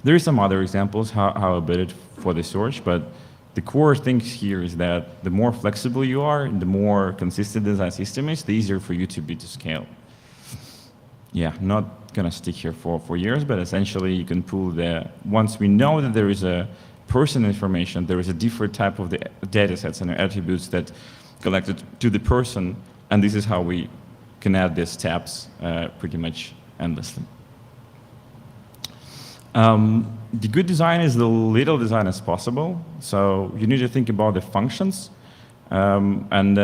Speaker 8: There are some other examples how I built it for the search, but the core thing here is that the more flexible you are and the more consistent the design system is, the easier for you to scale. Yeah, not gonna stick here for years, but essentially you can pull once we know that there is a person information, there is a different type of the data sets and attributes that collected to the person, and this is how we can add these tabs pretty much endlessly. The good design is the little design as possible. So you need to think about the functions, and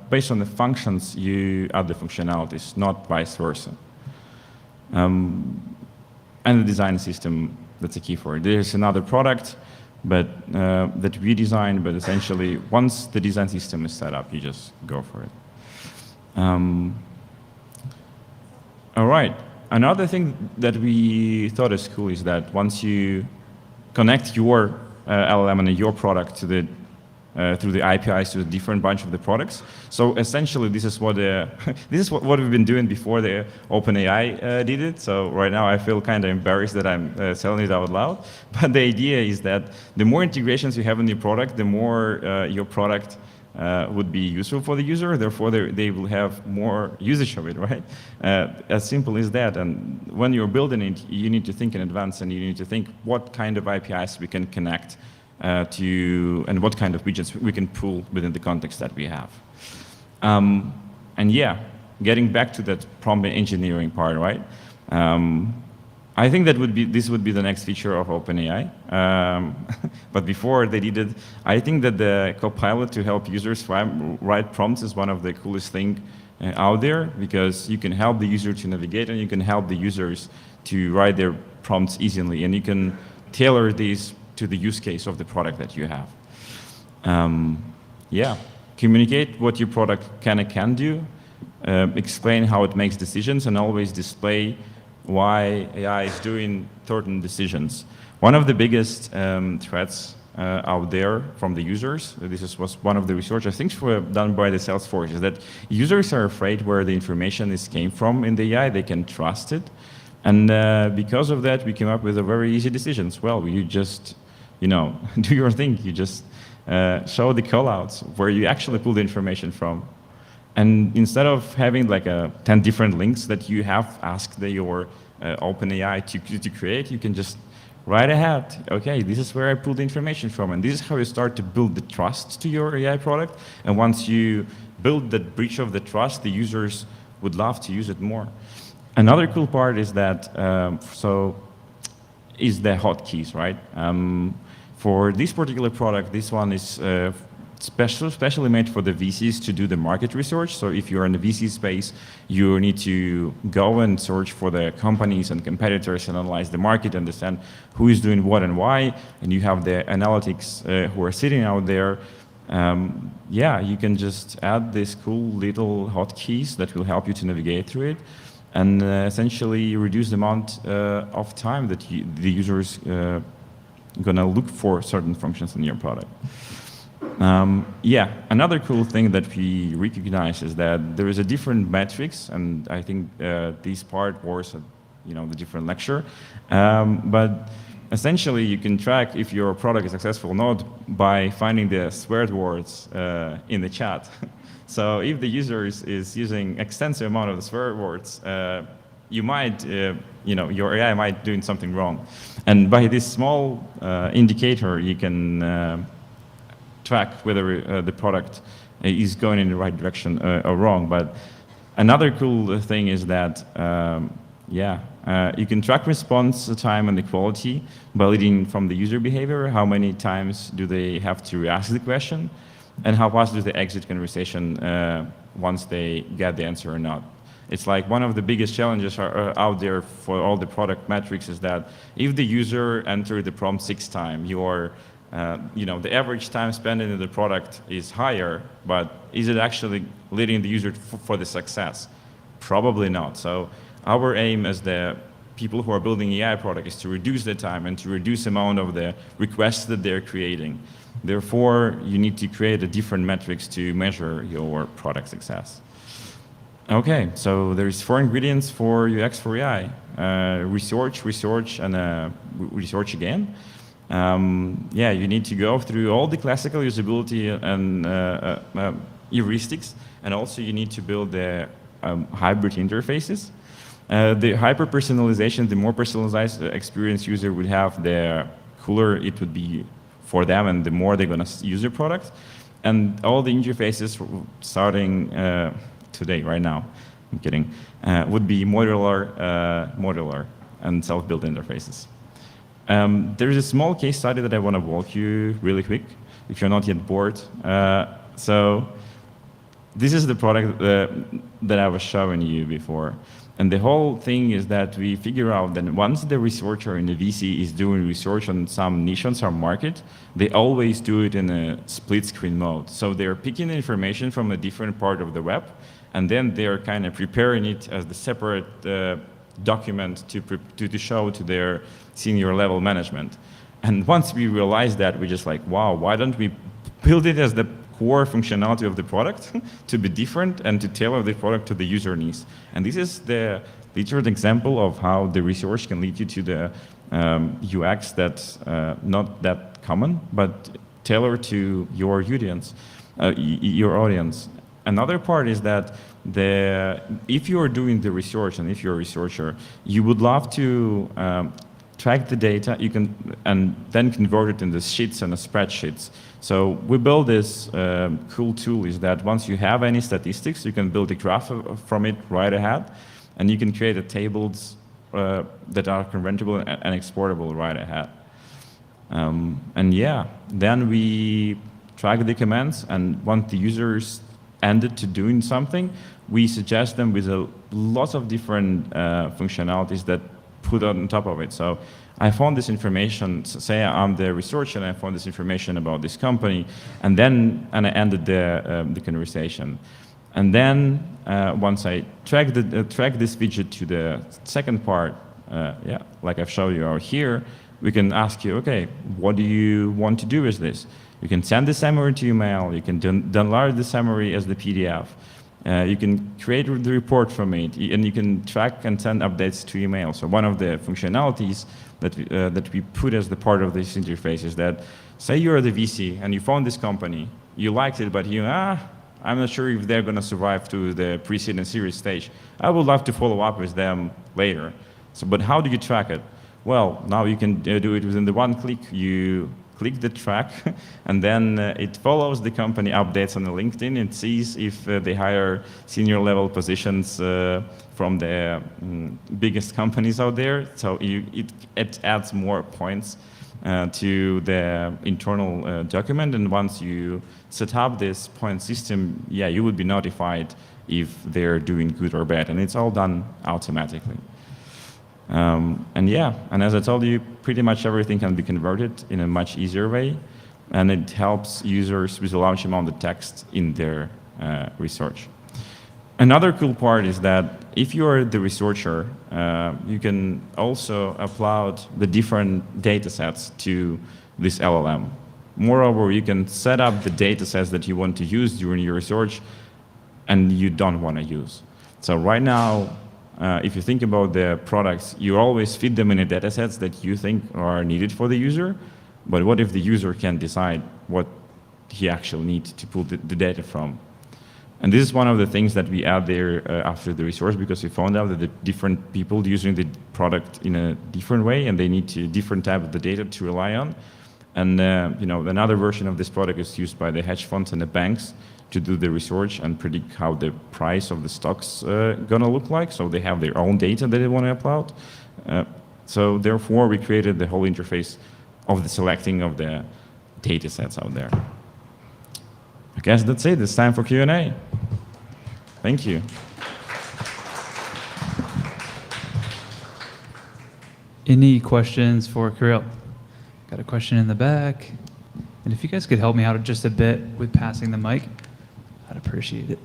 Speaker 8: based on the functions, you add the functionalities, not vice versa. And the design system, that's a key for it. There's another product that we designed, but essentially once the design system is set up, you just go for it. All right. Another thing that we thought is cool is that once you connect your LLM and your product to through the APIs to a different bunch of the products. So essentially, this is what what we've been doing before the OpenAI did it. So right now, I feel kind of embarrassed that I'm telling it out loud. But the idea is that the more integrations you have in your product, the more your product would be useful for the user, therefore they will have more usage of it, right? As simple as that. And when you're building it, you need to think in advance, and you need to think what kind of APIs we can connect to, and what kind of widgets we can pull within the context that we have. And yeah, getting back to that prompt engineering part, right? I think that this would be the next feature of OpenAI. But before they did it, I think that the Copilot to help users write prompts is one of the coolest things out there, because you can help the user to navigate, and you can help the users to write their prompts easily, and you can tailor these to the use case of the product that you have. Yeah, communicate what your product can do, explain how it makes decisions, and always display why AI is doing certain decisions. One of the biggest threats out there from the users, was one of the research, I think done by the Salesforce, is that users are afraid where the information came from in the AI, they can trust it. And because of that, we came up with a very easy decisions. Well, you just, do your thing. You just show the callouts where you actually pull the information from. And instead of having like 10 different links that you have asked your OpenAI to create, you can just write ahead. Okay, this is where I pulled the information from, and this is how you start to build the trust to your AI product. And once you build that breach of the trust, the users would love to use it more. Another cool part is that is the hotkeys, right? For this particular product, this one is specially made for the VCs to do the market research. So if you're in the VC space, you need to go and search for the companies and competitors and analyze the market, understand who is doing what and why, and you have the analytics who are sitting out there. Yeah, you can just add these cool little hotkeys that will help you to navigate through it, and essentially reduce the amount of time that the users gonna look for certain functions in your product. Yeah, another cool thing that we recognize is that there is a different metrics, and I think this part was, the different lecture. But essentially, you can track if your product is successful or not by finding the swear words in the chat. So if the user is using extensive amount of the swear words, you might, your AI might doing something wrong. And by this small indicator, you can track whether the product is going in the right direction or wrong. But another cool thing is that, you can track response time and the quality by leading from the user behavior. How many times do they have to ask the question, and how fast do they exit conversation once they get the answer or not? It's like one of the biggest challenges out there for all the product metrics is that if the user entered the prompt 6 times, the average time spent in the product is higher, but is it actually leading the user for the success? Probably not. So our aim as the people who are building AI product is to reduce the time and to reduce the amount of the requests that they're creating. Therefore, you need to create a different metrics to measure your product success. Okay, so there's 4 ingredients for UX for AI. Research, and research again. You need to go through all the classical usability and heuristics, and also you need to build the hybrid interfaces. The hyper-personalization, the more personalized experience user would have, the cooler it would be for them, and the more they're going to use your product. And all the interfaces starting today, right now, I'm kidding, would be modular and self-built interfaces. There's a small case study that I want to walk you really quick, if you're not yet bored. So this is the product that I was showing you before. And the whole thing is that we figure out that once the researcher in the VC is doing research on some niche, on some market, they always do it in a split screen mode. So they're picking information from a different part of the web, and then they're kind of preparing it as the separate document to show to their senior level management. And once we realized that, we're just like, wow, why don't we build it as the core functionality of the product to be different and to tailor the product to the user needs. And this is the literal example of how the research can lead you to the UX that's not that common, but tailored to your audience. Another part is that if you're doing the research and if you're a researcher, you would love to track the data, and then convert it into sheets and spreadsheets. So we build this cool tool is that once you have any statistics, you can build a graph from it right ahead, and you can create tables that are convertible and exportable right ahead. Then we track the commands, and once the users ended to doing something, we suggest them with lots of different functionalities that put on top of it. So I found this information, say I'm the researcher and I found this information about this company, and I ended the conversation. And then once I track this widget to the second part, like I've shown you out here, we can ask you, okay, what do you want to do with this? You can send the summary to email, you can download the summary as the PDF. You can create the report from it, and you can track and send updates to email. So one of the functionalities that we put as the part of this interface is that, say you're the VC and you found this company, you liked it, but I'm not sure if they're going to survive to the pre-seed and series stage. I would love to follow up with them later. But how do you track it? Well, now you can do it within the one click. You click the track, and then it follows the company updates on the LinkedIn. It sees if they hire senior level positions from the biggest companies out there. So it adds more points to the internal document. And once you set up this point system, yeah, you would be notified if they're doing good or bad. And it's all done automatically. And yeah, and as I told you, pretty much everything can be converted in a much easier way. And it helps users with a large amount of text in their research. Another cool part is that if you are the researcher, you can also upload the different data sets to this LLM. Moreover, you can set up the data sets that you want to use during your research and you don't want to use. So right now, if you think about the products, you always feed them in a data sets that you think are needed for the user. But what if the user can decide what he actually needs to pull the data from? And this is one of the things that we add there after the resource, because we found out that the different people using the product in a different way, and they need a different type of the data to rely on. And another version of this product is used by the hedge funds and the banks to do the research and predict how the price of the stocks gonna look like. So they have their own data that they want to upload. So therefore, we created the whole interface of the selecting of the data sets out there. I guess that's it. It's time for Q&A. Thank you.
Speaker 1: Any questions for Kirill? Got a question in the back. And if you guys could help me out just a bit with passing the mic, I'd appreciate it.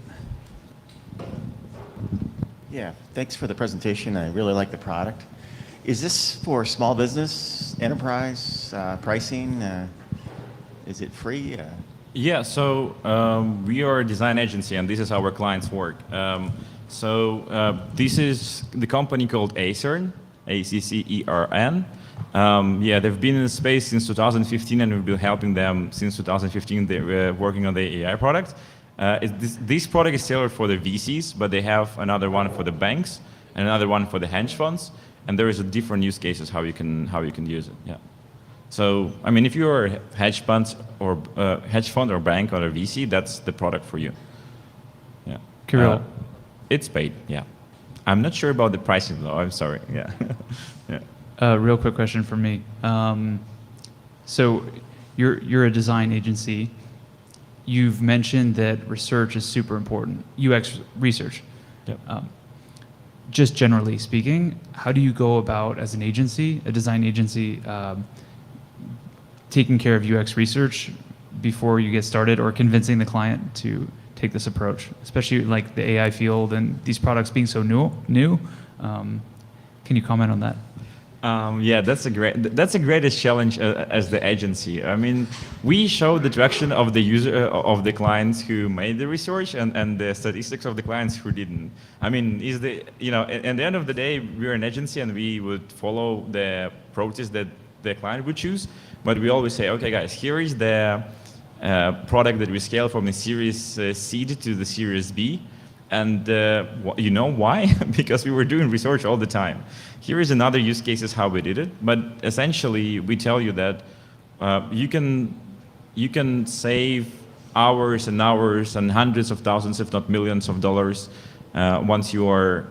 Speaker 9: Yeah, thanks for the presentation. I really like the product. Is this for small business, enterprise, pricing? Is it free?
Speaker 8: Yeah, so we are a design agency, and this is how our clients work. This is the company called Acern, A-C-C-E-R-N. Yeah, they've been in the space since 2015, and we've been helping them since 2015. They're working on the AI product. This product is tailored for the VCs, but they have another one for the banks and another one for the hedge funds. And there is a different use cases how you can use it. Yeah. So I mean, if you're a hedge fund or bank or a VC, that's the product for you. Yeah.
Speaker 1: Kirill.
Speaker 8: It's paid. Yeah. I'm not sure about the pricing though. I'm sorry. Yeah. Yeah.
Speaker 1: Real quick question from me. So you're a design agency. You've mentioned that research is super important, UX research.
Speaker 8: Yep.
Speaker 1: Just generally speaking, how do you go about, as an agency, a design agency, taking care of UX research before you get started, or convincing the client to take this approach, especially like the AI field and these products being so new? Can you comment on that?
Speaker 8: Yeah, that's the greatest challenge as the agency. I mean, we show the direction of the user, of the clients who made the research, and the statistics of the clients who didn't. I mean, at the end of the day, we're an agency and we would follow the process that the client would choose. But we always say, okay, guys, here is the product that we scale from the Series Seed to the Series B. And you know why? Because we were doing research all the time. Here is another use cases how we did it. But essentially, we tell you that you can save hours and hours and hundreds of thousands, if not millions of dollars, once you are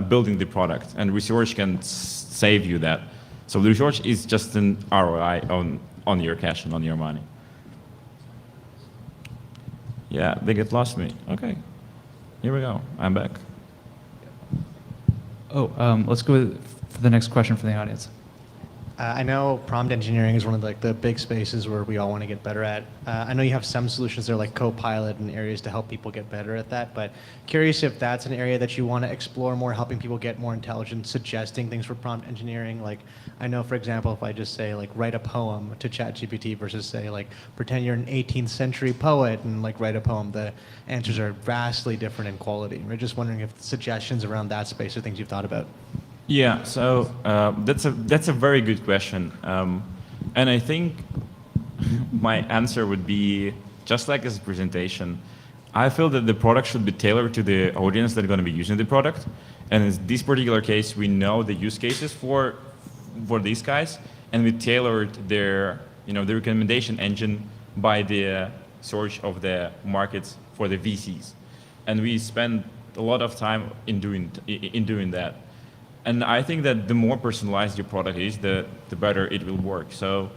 Speaker 8: building the product. And research can save you that. So the research is just an ROI on your cash and on your money. Yeah, they get lost me. Okay. Here we go. I'm back.
Speaker 1: Let's go for the next question from the audience.
Speaker 4: I know prompt engineering is one of the big spaces where we all want to get better at. I know you have some solutions there like Copilot and areas to help people get better at that, but curious if that's an area that you want to explore more, helping people get more intelligent, suggesting things for prompt engineering. Like, I know, for example, if I just say like write a poem to ChatGPT versus say like pretend you're an 18th century poet and like write a poem, the answers are vastly different in quality. We're just wondering if suggestions around that space are things you've thought about.
Speaker 8: Yeah, so that's a very good question, and I think my answer would be just like this presentation. I feel that the product should be tailored to the audience that are going to be using the product, and in this particular case, we know the use cases for these guys, and we tailored their the recommendation engine by the search of the markets for the VCs. And we spend a lot of time in doing that. And I think that the more personalized your product is, the better it will work. So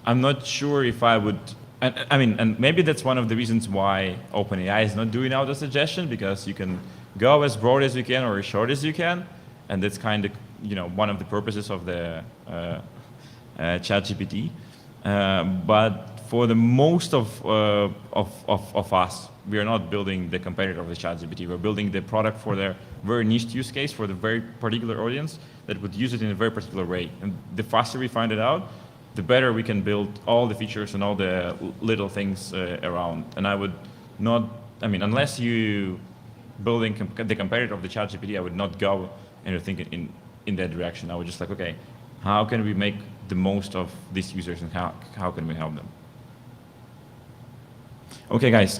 Speaker 8: I'm not sure if I would, and maybe that's one of the reasons why OpenAI is not doing auto suggestion, because you can go as broad as you can or as short as you can, and that's kind of one of the purposes of the ChatGPT. But for the most of us, we are not building the competitor of the ChatGPT. We're building the product for the very niche use case for the very particular audience that would use it in a very particular way. And the faster we find it out, the better we can build all the features and all the little things around. And I would not, unless you building the competitor of the ChatGPT, I would not go and think in that direction. I would just like, okay, how can we make the most of these users and how can we help them? Okay, guys,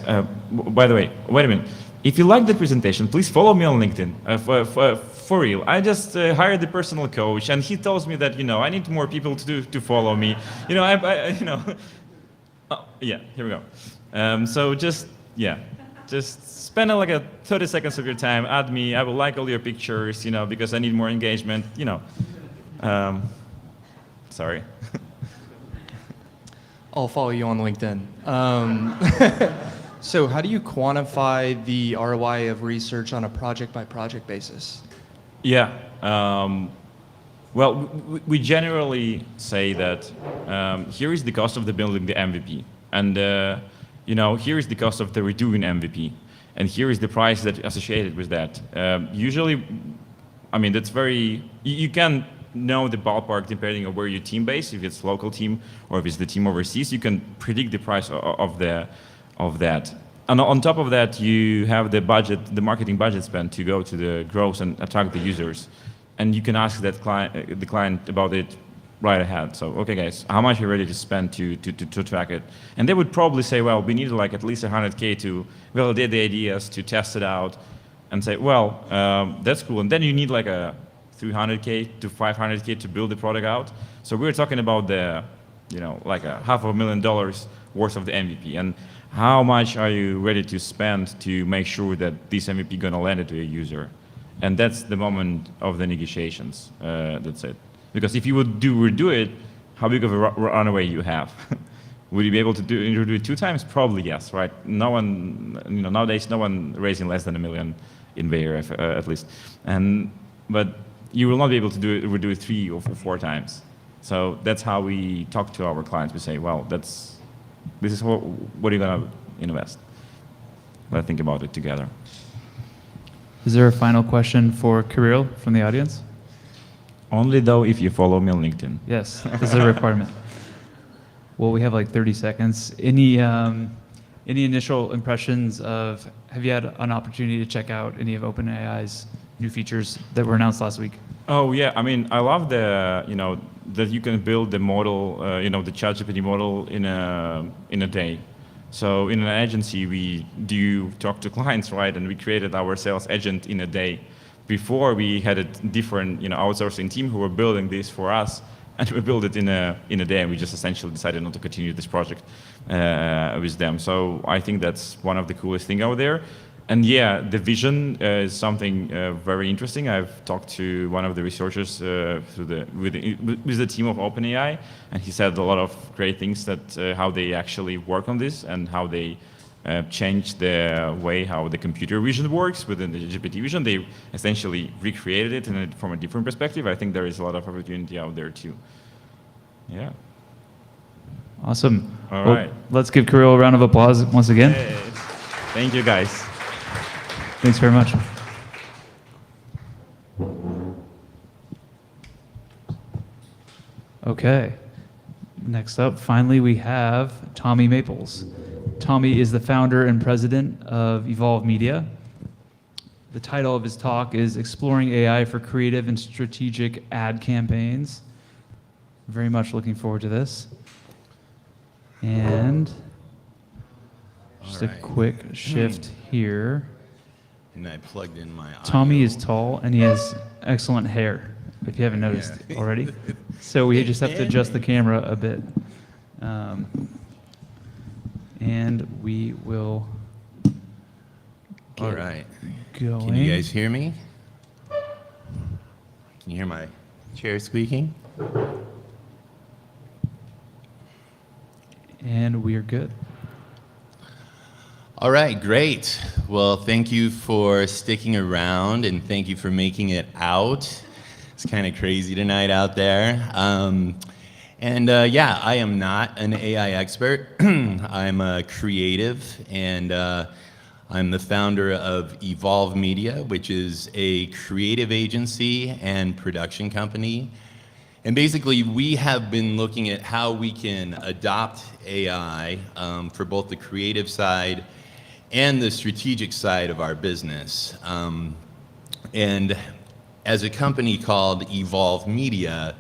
Speaker 8: by the way, wait a minute. If you like the presentation, please follow me on LinkedIn. For real, I just hired the personal coach, and he tells me that I need more people to follow me. Oh, yeah, here we go. So just spend like 30 seconds of your time. Add me. I will like all your pictures. Because I need more engagement. Sorry.
Speaker 10: I'll follow you on LinkedIn. So how do you quantify the ROI of research on a project-by-project basis?
Speaker 8: Yeah. Well, we generally say that here is the cost of the building the MVP, and here is the cost of the redoing MVP, and here is the price that associated with that. Usually, that's very you can know the ballpark depending on where your team based, if it's local team or if it's the team overseas. You can predict the price of that. And on top of that, you have the budget, the marketing budget spent to go to the growth and attract the users. And you can ask the client about it right ahead. So, okay, guys, how much are you ready to spend to track it? And they would probably say, well, we need like at least 100K to validate the ideas, to test it out, and say, well, that's cool. And then you need like a 300K to 500K to build the product out. So we're talking about the, like a $500,000 worth of the MVP. And how much are you ready to spend to make sure that this MVP gonna land it to a user? And that's the moment of the negotiations. That's it. Because if you would redo it, how big of a runaway you have? Would you be able to do it 2 times? Probably yes, right? No one, nowadays no one raising less than $1 million in Bay Area, at least. But you will not be able to redo it 3 or 4 times. So that's how we talk to our clients. We say, well, this is what are you gonna invest? Let's think about it together.
Speaker 1: Is there a final question for Kirill from the audience?
Speaker 8: Only though if you follow me on LinkedIn.
Speaker 1: Yes, this is a requirement. Well, we have like 30 seconds. Any initial impressions of, have you had an opportunity to check out any of OpenAI's new features that were announced last week?
Speaker 8: Oh yeah, I love the that you can build the model, the ChatGPT model in a day. So in an agency, we do talk to clients, right? And we created our sales agent in a day. Before we had a different, outsourcing team who were building this for us, and we built it in a day. And we just essentially decided not to continue this project with them. So I think that's one of the coolest things out there. And yeah, the vision is something very interesting. I've talked to one of the researchers with the team of OpenAI, and he said a lot of great things that how they actually work on this and how they change the way how the computer vision works within the GPT vision. They essentially recreated it from a different perspective. I think there is a lot of opportunity out there too. Yeah.
Speaker 1: Awesome.
Speaker 8: All
Speaker 1: well,
Speaker 8: right.
Speaker 1: Let's give Kirill a round of applause once again.
Speaker 8: Hey. Thank you, guys.
Speaker 1: Thanks very much. Okay. Next up, finally, we have Tommy Maples. Tommy is the founder and president of Evolve Media. The title of his talk is Exploring AI for Creative and Strategic Ad Campaigns. Very much looking forward to this. And just a quick shift here.
Speaker 11: And I plugged in my
Speaker 1: Tommy
Speaker 11: audio.
Speaker 1: is tall and he has excellent hair, if you haven't noticed already. So we just have to adjust the camera a bit. And we will
Speaker 11: All right.
Speaker 1: going.
Speaker 11: Can you guys hear me? Can you hear my chair squeaking?
Speaker 1: And we are good.
Speaker 11: All right, great. Well, thank you for sticking around and thank you for making it out. It's kind of crazy tonight out there. Yeah, I am not an AI expert. I'm a creative and I'm the founder of Evolve Media, which is a creative agency and production company. And basically, we have been looking at how we can adopt AI for both the creative side and the strategic side of our business. And as a company called Evolve Media,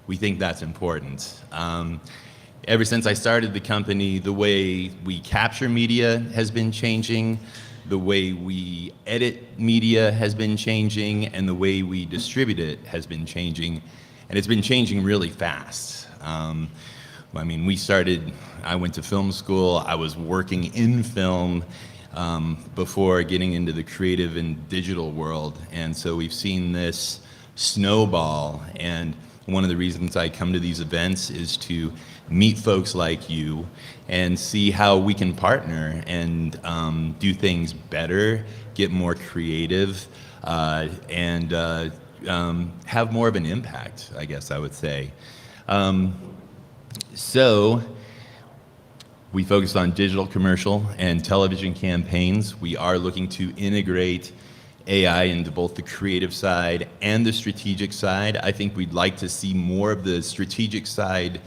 Speaker 11: we think that's important. Ever since I started the company, the way we capture media has been changing, the way we edit media has been changing, and the way we distribute it has been changing. And it's been changing really fast. I mean, I went to film school, I was working in film before getting into the creative and digital world. And so we've seen this snowball. And one of the reasons I come to these events is to meet folks like you and see how we can partner and do things better, get more creative, and have more of an impact, I guess I would say. So we focus on digital, commercial, and television campaigns. We are looking to integrate AI into both the creative side and the strategic side. I think we'd like to see more of the strategic side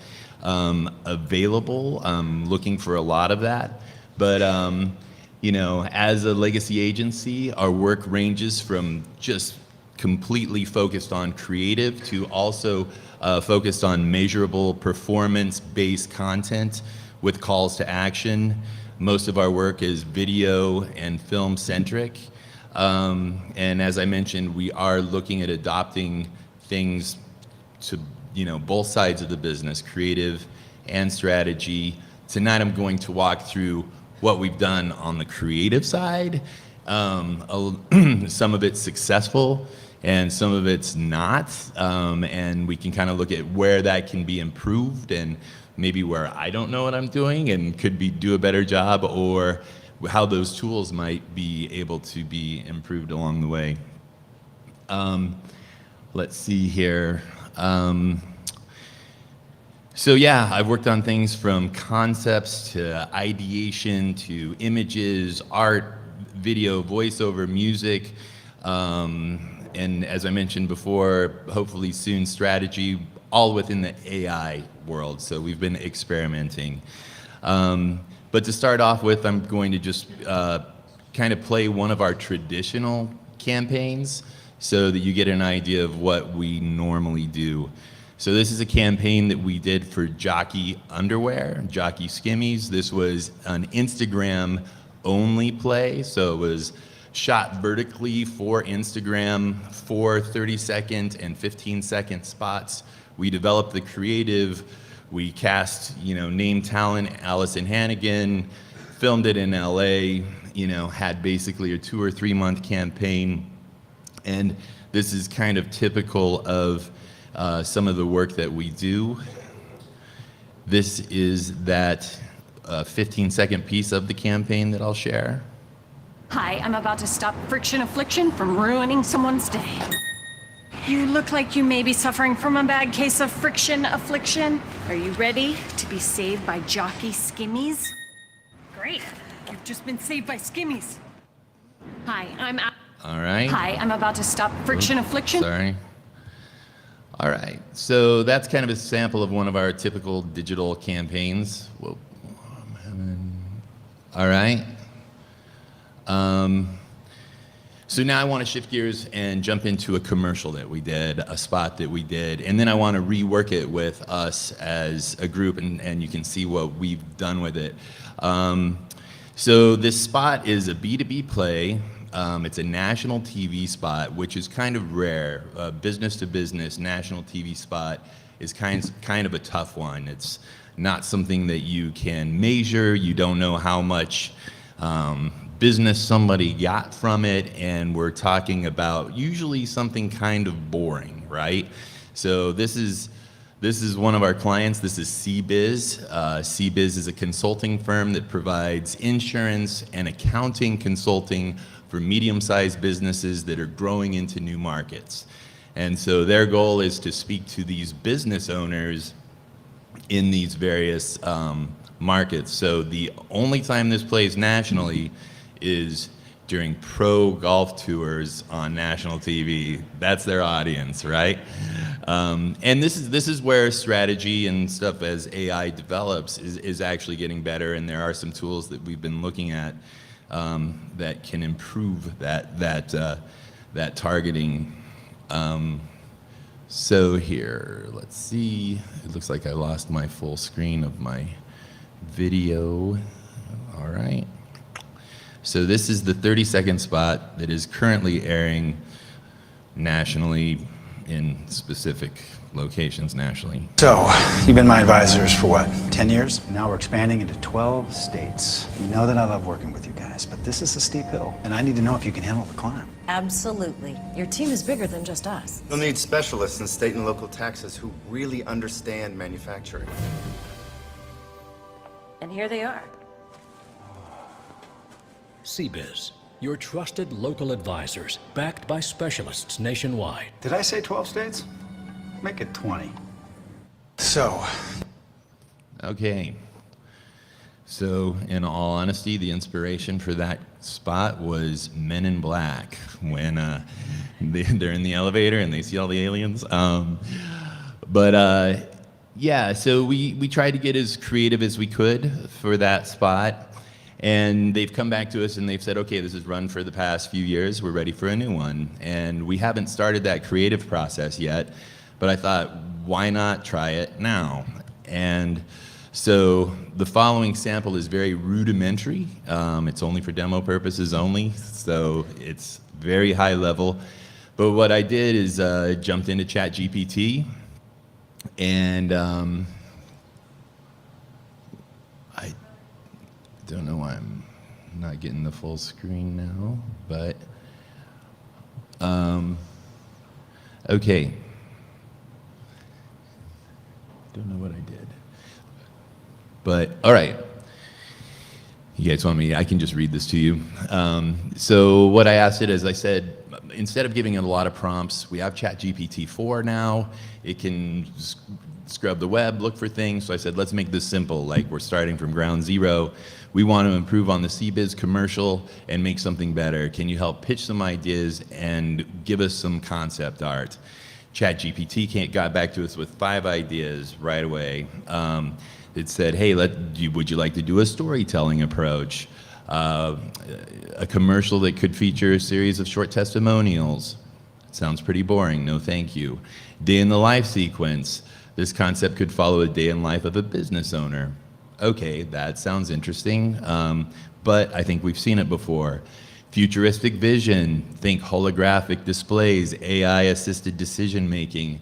Speaker 11: available, looking for a lot of that. But as a legacy agency, our work ranges from just completely focused on creative to also focused on measurable performance-based content with calls to action. Most of our work is video and film centric. And as I mentioned, we are looking at adopting things to both sides of the business, creative and strategy. Tonight I'm going to walk through what we've done on the creative side. Some of it's successful and some of it's not. And we can kind of look at where that can be improved and maybe where I don't know what I'm doing and could do a better job, or how those tools might be able to be improved along the way. Let's see here. So yeah, I've worked on things from concepts to ideation to images, art, video, voiceover, music, and as I mentioned before, hopefully soon strategy, all within the AI world. So we've been experimenting. But to start off with, I'm going to just kind of play one of our traditional campaigns so that you get an idea of what we normally do. So this is a campaign that we did for Jockey underwear, Jockey skimmies. This was an Instagram only play. So it was shot vertically for Instagram, 4 30-second and 15-second spots. We developed the creative. We cast, name talent, Allison Hannigan, filmed it in LA, had basically a 2 or 3 month campaign. And this is kind of typical of some of the work that we do. This is that 15-second piece of the campaign that I'll share.
Speaker 12: Hi, I'm about to stop friction affliction from ruining someone's day. You look like you may be suffering from a bad case of friction affliction. Are you ready to be saved by Jockey skimmies? Great, you've just been saved by skimmies. Hi,
Speaker 11: All right.
Speaker 12: Hi, I'm about to stop friction affliction.
Speaker 11: Sorry. All right, so that's kind of a sample of one of our typical digital campaigns. Whoa. All right. So now I want to shift gears and jump into a commercial that we did, a spot that we did, and then I want to rework it with us as a group, and you can see what we've done with it. So this spot is a B2B play. It's a national TV spot, which is kind of rare, business to business national TV spot is kind of a tough one. It's not something that you can measure. You don't know how much business somebody got from it, and we're talking about usually something kind of boring, right? So this is one of our clients. This is CBiz. CBiz is a consulting firm that provides insurance and accounting consulting for medium-sized businesses that are growing into new markets. And so their goal is to speak to these business owners in these various markets. So the only time this plays nationally is during pro golf tours on national TV. That's their audience, right? And this is where strategy and stuff as AI develops is actually getting better, and there are some tools that we've been looking at that can improve that targeting. So here, let's see. It looks like I lost my full screen of my video. All right. So this is the 30-second spot that is currently airing nationally in specific locations nationally.
Speaker 13: So, you've been my advisors for what, 10 years? Now we're expanding into 12 states. You know that I love working with you guys, but this is a steep hill, and I need to know if you can handle the climb.
Speaker 14: Absolutely. Your team is bigger than just us.
Speaker 15: You'll need specialists in state and local taxes who really understand manufacturing.
Speaker 14: And here they are.
Speaker 16: CBiz, your trusted local advisors, backed by specialists nationwide.
Speaker 13: Did I say 12 states? Make it 20. So.
Speaker 11: Okay. So, in all honesty, the inspiration for that spot was Men in Black, when they're in the elevator and they see all the aliens. Yeah, so we tried to get as creative as we could for that spot. And they've come back to us and they've said, okay, this has run for the past few years. We're ready for a new one. And we haven't started that creative process yet, but I thought, why not try it now? And so the following sample is very rudimentary. It's only for demo purposes only, so it's very high level. But what I did is jumped into ChatGPT, and I don't know why I'm not getting the full screen now, but okay. Don't know what I did. But, all right. You guys want me, I can just read this to you. So what I asked it is, I said, instead of giving it a lot of prompts, we have ChatGPT 4 now. It can scrub the web, look for things. So I said, let's make this simple. Like, we're starting from ground zero. We want to improve on the CBiz commercial and make something better. Can you help pitch some ideas and give us some concept art? ChatGPT got back to us with 5 ideas right away. It said, hey, would you like to do a storytelling approach? A commercial that could feature a series of short testimonials. Sounds pretty boring, no thank you. Day in the life sequence. This concept could follow a day in life of a business owner. Okay, that sounds interesting, but I think we've seen it before. Futuristic vision, think holographic displays, AI-assisted decision-making.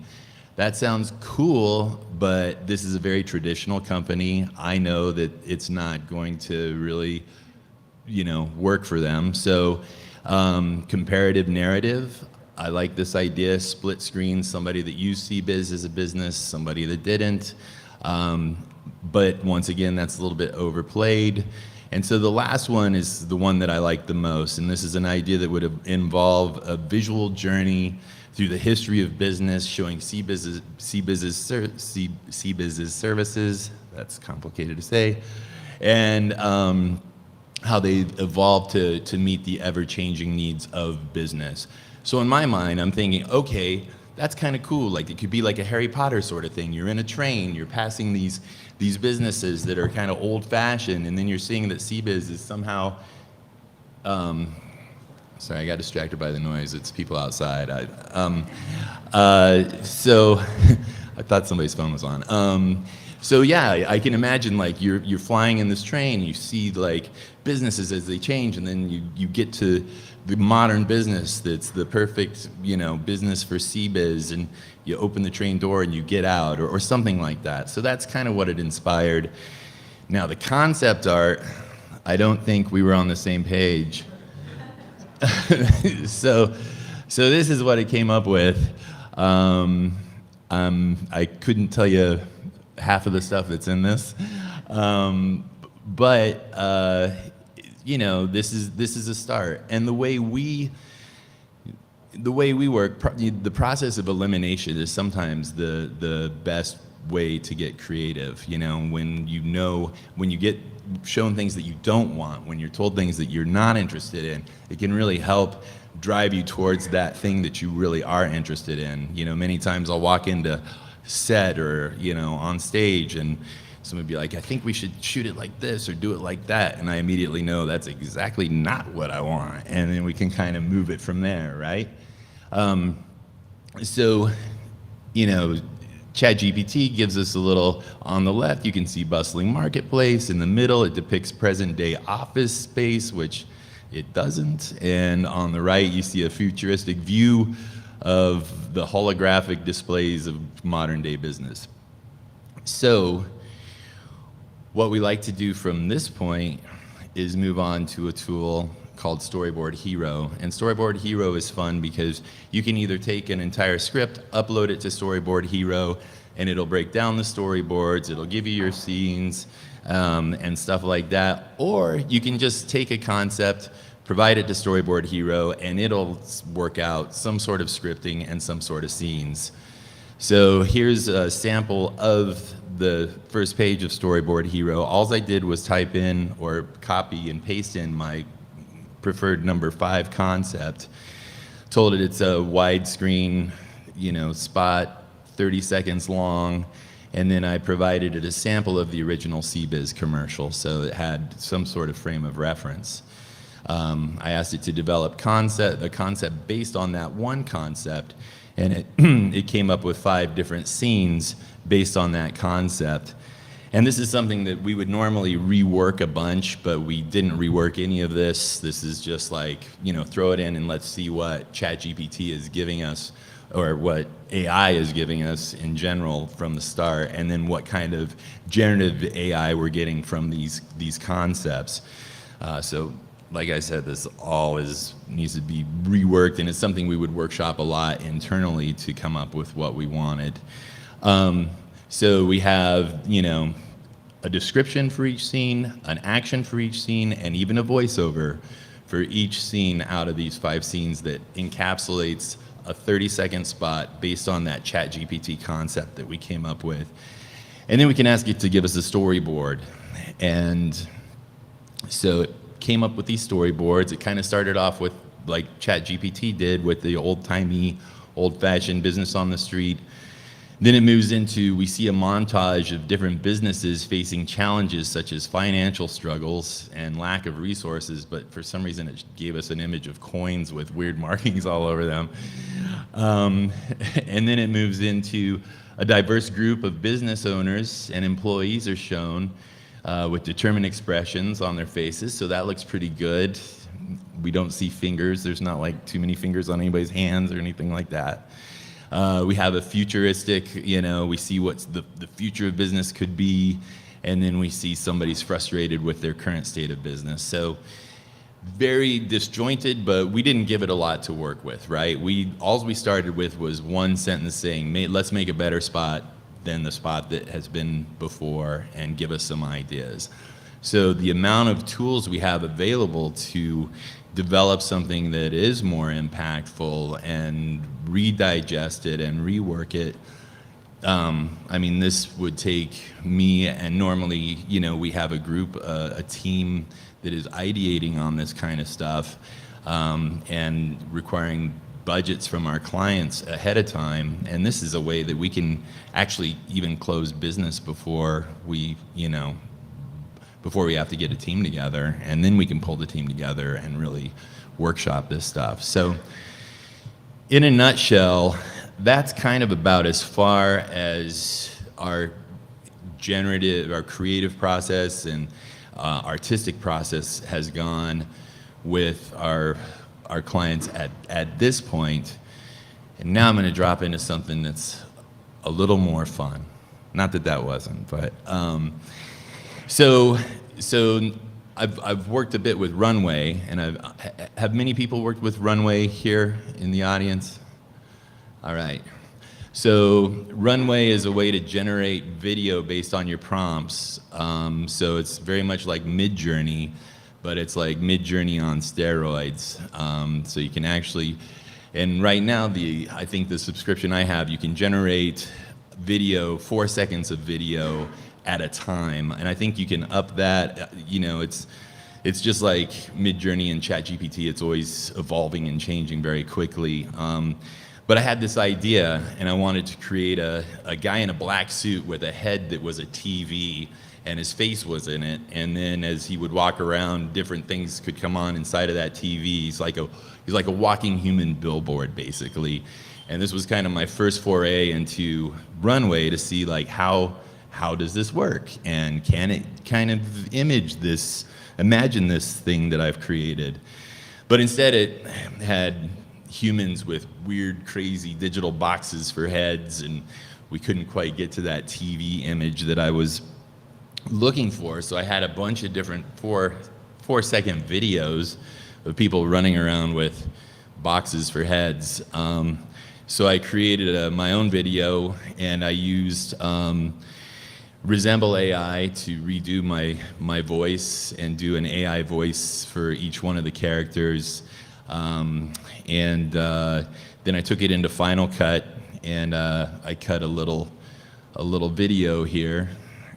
Speaker 11: That sounds cool, but this is a very traditional company. I know that it's not going to really, work for them. So comparative narrative, I like this idea, split screen, somebody that used CBiz as a business, somebody that didn't. But once again, that's a little bit overplayed. And so the last one is the one that I like the most, and this is an idea that would involve a visual journey through the history of business, showing CBiz's services, that's complicated to say, and how they evolved to meet the ever-changing needs of business. So in my mind, I'm thinking, okay, that's kind of cool. Like, it could be like a Harry Potter sort of thing. You're in a train, you're passing these businesses that are kind of old-fashioned, and then you're seeing that CBiz is somehow, sorry, I got distracted by the noise. It's people outside. So I thought somebody's phone was on. So yeah, I can imagine like you're flying in this train, you see like businesses as they change, and then you get to the modern business that's the perfect, business for CBiz, and you open the train door and you get out, or something like that. So that's kind of what it inspired. Now the concept art, I don't think we were on the same page. So this is what it came up with. I couldn't tell you half of the stuff that's in this, but this is a start. And the way we work, the process of elimination is sometimes the best way to get creative. When you get shown things that you don't want, when you're told things that you're not interested in, it can really help drive you towards that thing that you really are interested in. Many times I'll walk into set or, on stage, and someone would be like, I think we should shoot it like this or do it like that. And I immediately know that's exactly not what I want. And then we can kind of move it from there, right? ChatGPT gives us a little, on the left, you can see bustling marketplace. In the middle, it depicts present day office space, which it doesn't. And on the right, you see a futuristic view of the holographic displays of modern day business. So what we like to do from this point is move on to a tool called Storyboard Hero. And Storyboard Hero is fun because you can either take an entire script, upload it to Storyboard Hero, and it'll break down the storyboards, it'll give you your scenes, and stuff like that. Or you can just take a concept, provide it to Storyboard Hero, and it'll work out some sort of scripting and some sort of scenes. So here's a sample of the first page of Storyboard Hero. All I did was type in or copy and paste in my preferred number 5 concept. Told it it's a widescreen, spot, 30 seconds long, and then I provided it a sample of the original CBiz commercial, so it had some sort of frame of reference. I asked it to develop the concept based on that one concept, and it came up with 5 different scenes based on that concept. And this is something that we would normally rework a bunch, but we didn't rework any of this. This is just like, throw it in and let's see what ChatGPT is giving us, or what AI is giving us in general from the start, and then what kind of generative AI we're getting from these concepts. So like I said, this always needs to be reworked, and it's something we would workshop a lot internally to come up with what we wanted. So we have, a description for each scene, an action for each scene, and even a voiceover for each scene out of these 5 scenes that encapsulates a 30-second spot based on that ChatGPT concept that we came up with. And then we can ask it to give us a storyboard. And so it came up with these storyboards. It kind of started off with, like ChatGPT did, with the old-timey, old-fashioned business on the street. Then it moves into, we see a montage of different businesses facing challenges such as financial struggles and lack of resources, but for some reason it gave us an image of coins with weird markings all over them. And then it moves into a diverse group of business owners and employees are shown with determined expressions on their faces, so that looks pretty good. We don't see fingers. There's not like too many fingers on anybody's hands or anything like that. We have a futuristic, we see what the future of business could be, and then we see somebody's frustrated with their current state of business. So very disjointed, but we didn't give it a lot to work with, right? All we started with was one sentence saying, let's make a better spot than the spot that has been before and give us some ideas. So the amount of tools we have available to develop something that is more impactful and redigest it and rework it. This would take me, and normally, we have a group, a team that is ideating on this kind of stuff and requiring budgets from our clients ahead of time. And this is a way that we can actually even close business before we have to get a team together, and then we can pull the team together and really workshop this stuff. So in a nutshell, that's kind of about as far as our creative process and artistic process has gone with our clients at this point. And now I'm going to drop into something that's a little more fun. Not that wasn't, but so I've worked a bit with Runway, and have many people worked with Runway here in the audience? All right. So Runway is a way to generate video based on your prompts. So it's very much like Midjourney, but it's like Midjourney on steroids. So you can actually, and right now I think the subscription I have, you can generate video, 4 seconds of video at a time, and I think you can up that. It's just like Midjourney and ChatGPT. It's always evolving and changing very quickly. But I had this idea, and I wanted to create a guy in a black suit with a head that was a TV, and his face was in it. And then as he would walk around, different things could come on inside of that TV. He's like a walking human billboard, basically. And this was kind of my first foray into Runway to see like how does this work, and can it kind of imagine this thing that I've created. But instead it had humans with weird, crazy digital boxes for heads, and we couldn't quite get to that TV image that I was looking for. So I had a bunch of different 4-second videos of people running around with boxes for heads. So I created my own video, and I used Resemble AI to redo my voice and do an AI voice for each one of the characters. And then I took it into Final Cut, and I cut a little video here,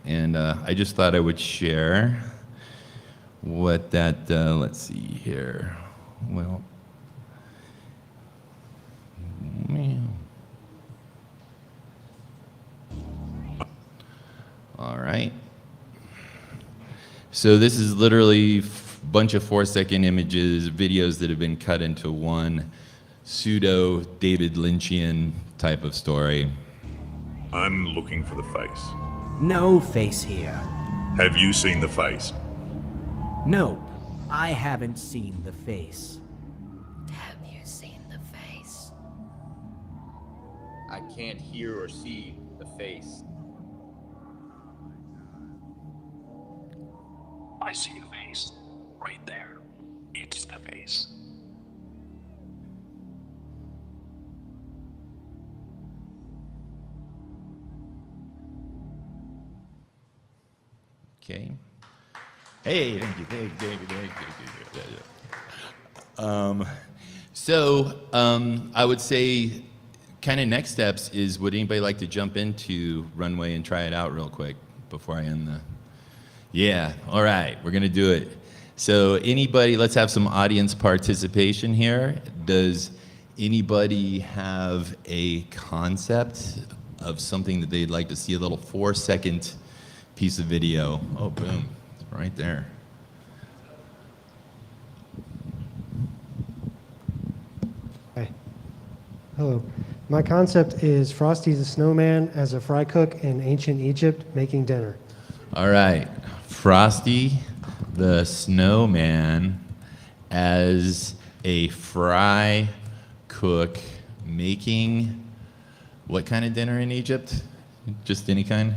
Speaker 11: and I just thought I would share what that, let's see here. Well, all right. So this is literally a bunch of 4-second images, videos that have been cut into one pseudo David Lynchian type of story.
Speaker 17: I'm looking for the face.
Speaker 18: No face here.
Speaker 17: Have you seen the face?
Speaker 18: No, I haven't seen the face.
Speaker 14: Have you seen the face?
Speaker 3: I can't hear or see the face.
Speaker 19: I see a face. Right there. It's the face.
Speaker 11: Okay. Hey, thank you. So I would say kind of next steps is, would anybody like to jump into Runway and try it out real quick before I end the... Yeah, all right, we're gonna do it. So anybody, let's have some audience participation here. Does anybody have a concept of something that they'd like to see, a little 4-second piece of video? Oh, boom, it's right there.
Speaker 20: Hi. Hello. My concept is Frosty the Snowman as a fry cook in ancient Egypt making dinner.
Speaker 11: All right, Frosty the Snowman as a fry cook making what kind of dinner in Egypt? Just any kind?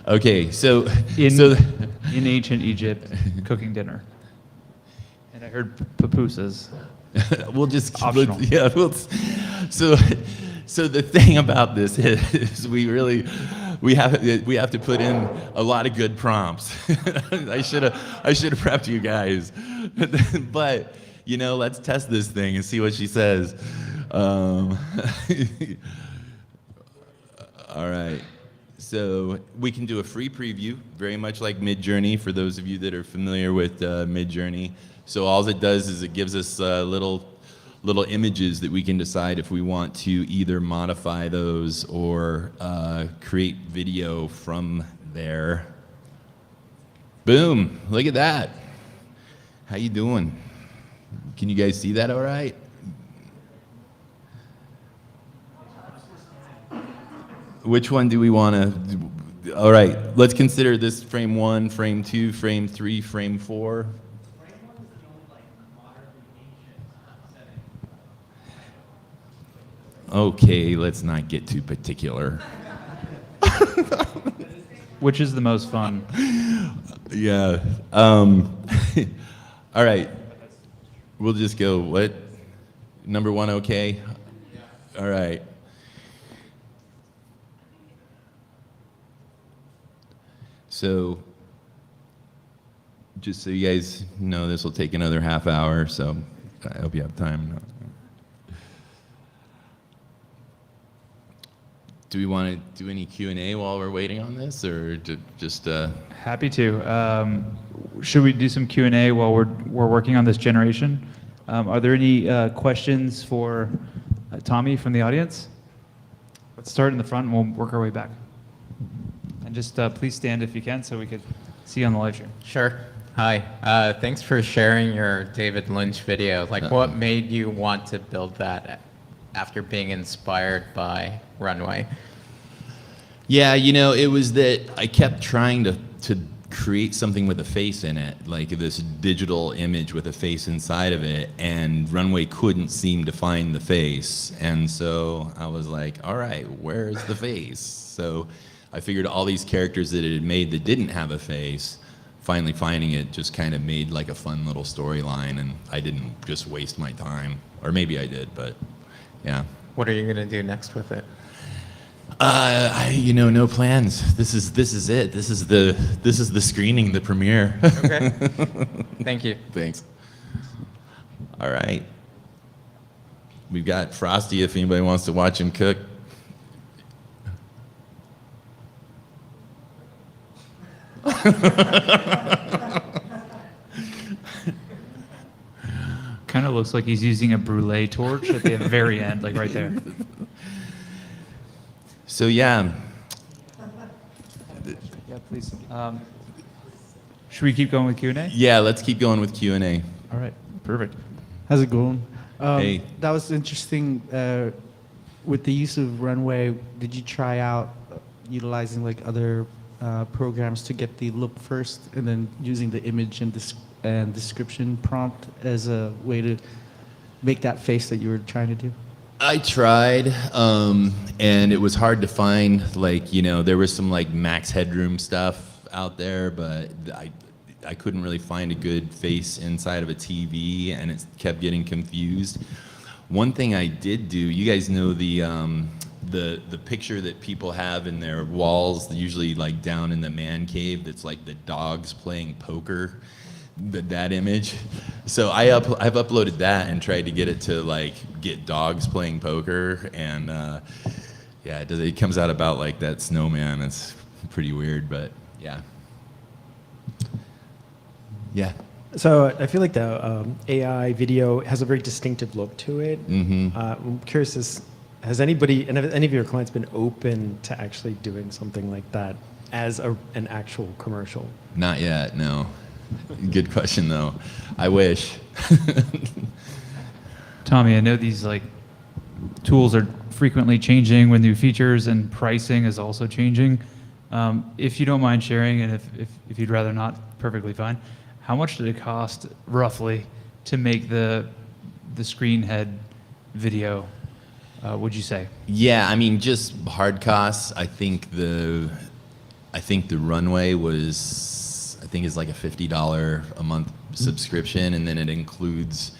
Speaker 11: Okay, so
Speaker 1: in ancient Egypt, cooking dinner, and I heard pupusas.
Speaker 11: We'll just
Speaker 1: optional.
Speaker 11: So the thing about this is we have to put in a lot of good prompts. I should have prepped you guys, but let's test this thing and see what she says. All right. So we can do a free preview, very much like Midjourney, for those of you that are familiar with Midjourney. So all it does is it gives us little images that we can decide if we want to either modify those or create video from there. Boom, look at that. How you doing? Can you guys see that all right? Which one do we want to? All right, let's consider this frame 1, frame 2, frame 3, frame 4. Okay, let's not get too particular.
Speaker 1: Which is the most fun?
Speaker 11: Yeah. All right. We'll just go, what? Number 1, okay? All right. So, just so you guys know, this will take another half hour, so I hope you have time. Do we want to do any Q&A while we're waiting on this, or just?
Speaker 1: Happy to. Should we do some Q&A while we're working on this generation? Are there any questions for Tommy from the audience? Let's start in the front and we'll work our way back. And just please stand if you can so we could see on the live stream.
Speaker 21: Sure. Hi. Thanks for sharing your David Lynch video. Like, what made you want to build that after being inspired by Runway?
Speaker 11: Yeah, you know, it was that I kept trying to create something with a face in it, like this digital image with a face inside of it, and Runway couldn't seem to find the face. And so I was like, all right, where's the face? So I figured all these characters that it had made that didn't have a face, finally finding it just kind of made like a fun little storyline, and I didn't just waste my time. Or maybe I did, but yeah.
Speaker 21: What are you going to do next with it?
Speaker 11: You know, no plans. This is it. This is the screening, the premiere.
Speaker 21: Okay. Thank you.
Speaker 11: Thanks. All right. We've got Frosty if anybody wants to watch him cook.
Speaker 1: Kind of looks like he's using a brulee torch at the very end, like right there.
Speaker 11: So yeah.
Speaker 1: Yeah, please. Should we keep going with Q&A?
Speaker 11: Yeah, let's keep going with Q&A.
Speaker 1: All right, perfect.
Speaker 22: How's it going?
Speaker 11: Hey.
Speaker 22: That was interesting. With the use of Runway, did you try out utilizing like other programs to get the look first, and then using the image and description prompt as a way to make that face that you were trying to do?
Speaker 11: I tried, and it was hard to find. Like, you know, there was some like max headroom stuff out there, but I couldn't really find a good face inside of a TV, and it kept getting confused. One thing I did do, you guys know the picture that people have in their walls, usually like down in the man cave, that's like the dogs playing poker. That image. So I've uploaded that and tried to get it to like get dogs playing poker, and yeah, it comes out about like that snowman. It's pretty weird, but yeah. Yeah.
Speaker 23: So I feel like the AI video has a very distinctive look to it.
Speaker 11: Mm-hmm.
Speaker 23: I'm curious, has anybody, and have any of your clients been open to actually doing something like that as an actual commercial?
Speaker 11: Not yet, no. Good question, though. I wish.
Speaker 1: Tommy, I know these like tools are frequently changing with new features, and pricing is also changing. If you don't mind sharing, and if you'd rather not, perfectly fine. How much did it cost roughly to make the screen head video? Would you say?
Speaker 11: Yeah, I mean, just hard costs. I think the Runway was. I think it's like a $50 a month subscription, and then it includes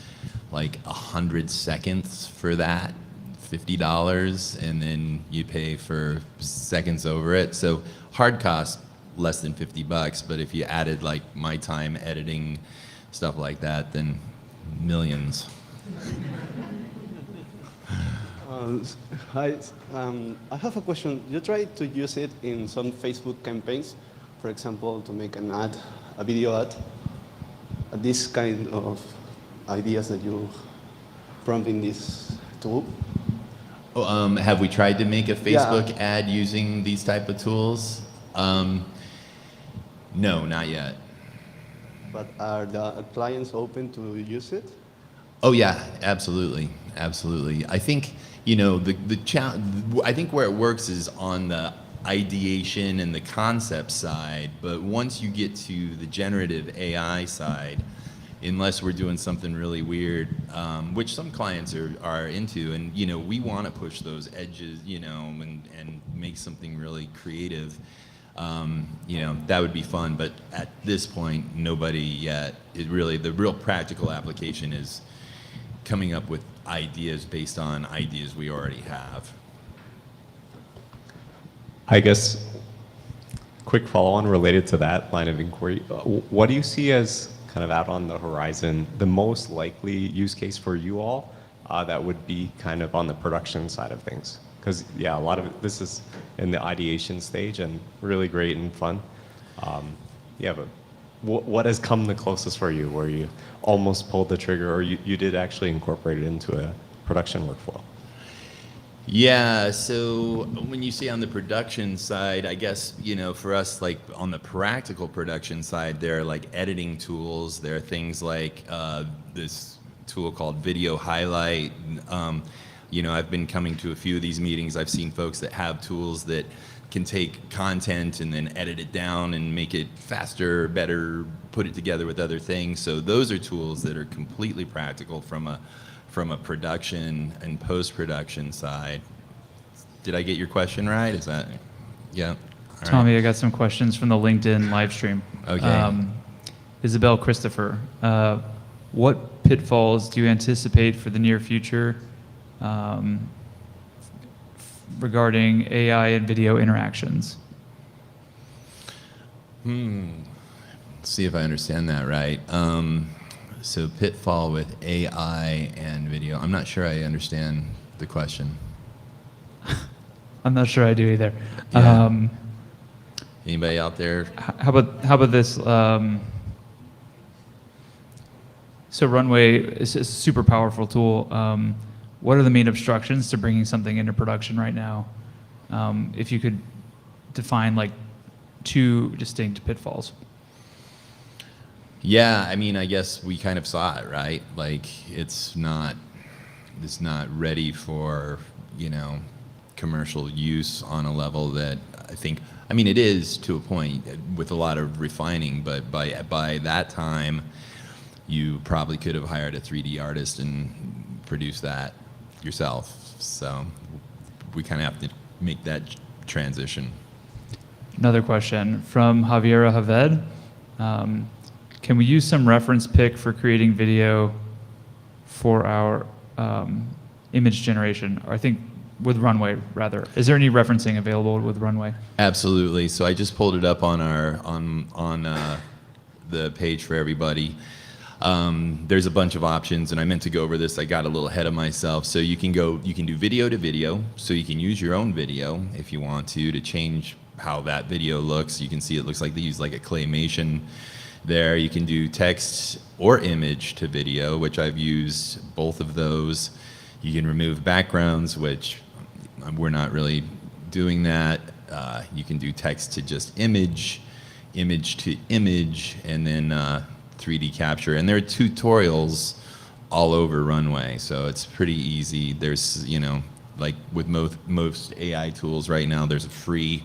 Speaker 11: like 100 seconds for that, $50, and then you pay for seconds over it. So hard cost less than $50, but if you added like my time editing stuff like that, then millions.
Speaker 24: Hi, I have a question. You tried to use it in some Facebook campaigns, for example, to make an ad, a video ad. This kind of ideas that you prompt in this tool?
Speaker 11: Oh, have we tried to make a Facebook ad using these type of tools? No, not yet.
Speaker 24: But are the clients open to use it?
Speaker 11: Oh yeah, absolutely, absolutely. I think I think where it works is on the ideation and the concept side, but once you get to the generative AI side, unless we're doing something really weird, which some clients are into, and we want to push those edges, and make something really creative. That would be fun, but at this point, nobody yet. The real practical application is coming up with ideas based on ideas we already have.
Speaker 2: I guess, quick follow-on related to that line of inquiry. What do you see as kind of out on the horizon, the most likely use case for you all that would be kind of on the production side of things? Because yeah, a lot of this is in the ideation stage and really great and fun. Yeah, but what has come the closest for you where you almost pulled the trigger or you did actually incorporate it into a production workflow?
Speaker 11: Yeah, so when you say on the production side, I guess, for us, like on the practical production side, there are like editing tools. There are things like this tool called Video Highlight. I've been coming to a few of these meetings. I've seen folks that have tools that can take content and then edit it down and make it faster, better, put it together with other things. So those are tools that are completely practical from a production and post-production side. Did I get your question right? Is that, yeah? All
Speaker 1: Tommy,
Speaker 11: right.
Speaker 1: I got some questions from the LinkedIn live stream.
Speaker 11: Okay.
Speaker 1: Isabel Christopher, what pitfalls do you anticipate for the near future regarding AI and video interactions?
Speaker 11: Let's see if I understand that right. So pitfall with AI and video. I'm not sure I understand the question.
Speaker 1: I'm not sure I do either.
Speaker 11: Yeah. Anybody out there?
Speaker 1: How about this? So Runway is a super powerful tool. What are the main obstructions to bringing something into production right now? If you could define like 2 distinct pitfalls.
Speaker 11: Yeah, I mean, I guess we kind of saw it, right? Like it's not ready for, commercial use on a level that I mean, it is to a point with a lot of refining, but by that time, you probably could have hired a 3D artist and produced that yourself. So we kind of have to make that transition.
Speaker 1: Another question from Javiera Haved. Can we use some reference pick for creating video for our image generation? Or I think with Runway, rather. Is there any referencing available with Runway?
Speaker 11: Absolutely. So I just pulled it up on our the page for everybody. There's a bunch of options, and I meant to go over this. I got a little ahead of myself. So you can do video to video. So you can use your own video if you want to change how that video looks. You can see it looks like they use like a claymation there. You can do text or image to video, which I've used both of those. You can remove backgrounds, which we're not really doing that. You can do text to just image, image to image, and then 3D capture. And there are tutorials all over Runway, so it's pretty easy. There's, like with most AI tools right now, there's a free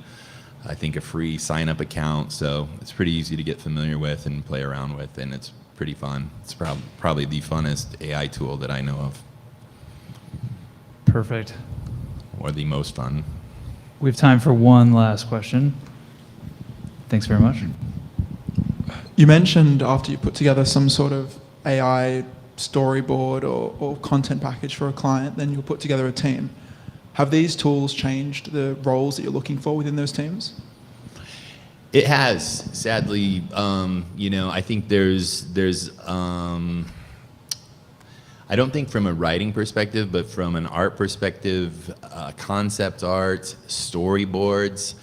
Speaker 11: sign-up account, so it's pretty easy to get familiar with and play around with, and it's pretty fun. It's probably the funnest AI tool that I know of.
Speaker 1: Perfect.
Speaker 11: Or the most fun.
Speaker 1: We have time for one last question. Thanks very much.
Speaker 5: You mentioned after you put together some sort of AI storyboard or content package for a client, then you'll put together a team. Have these tools changed the roles that you're looking for within those teams?
Speaker 11: It has, sadly. I think there's I don't think from a writing perspective, but from an art perspective, concept art, storyboards,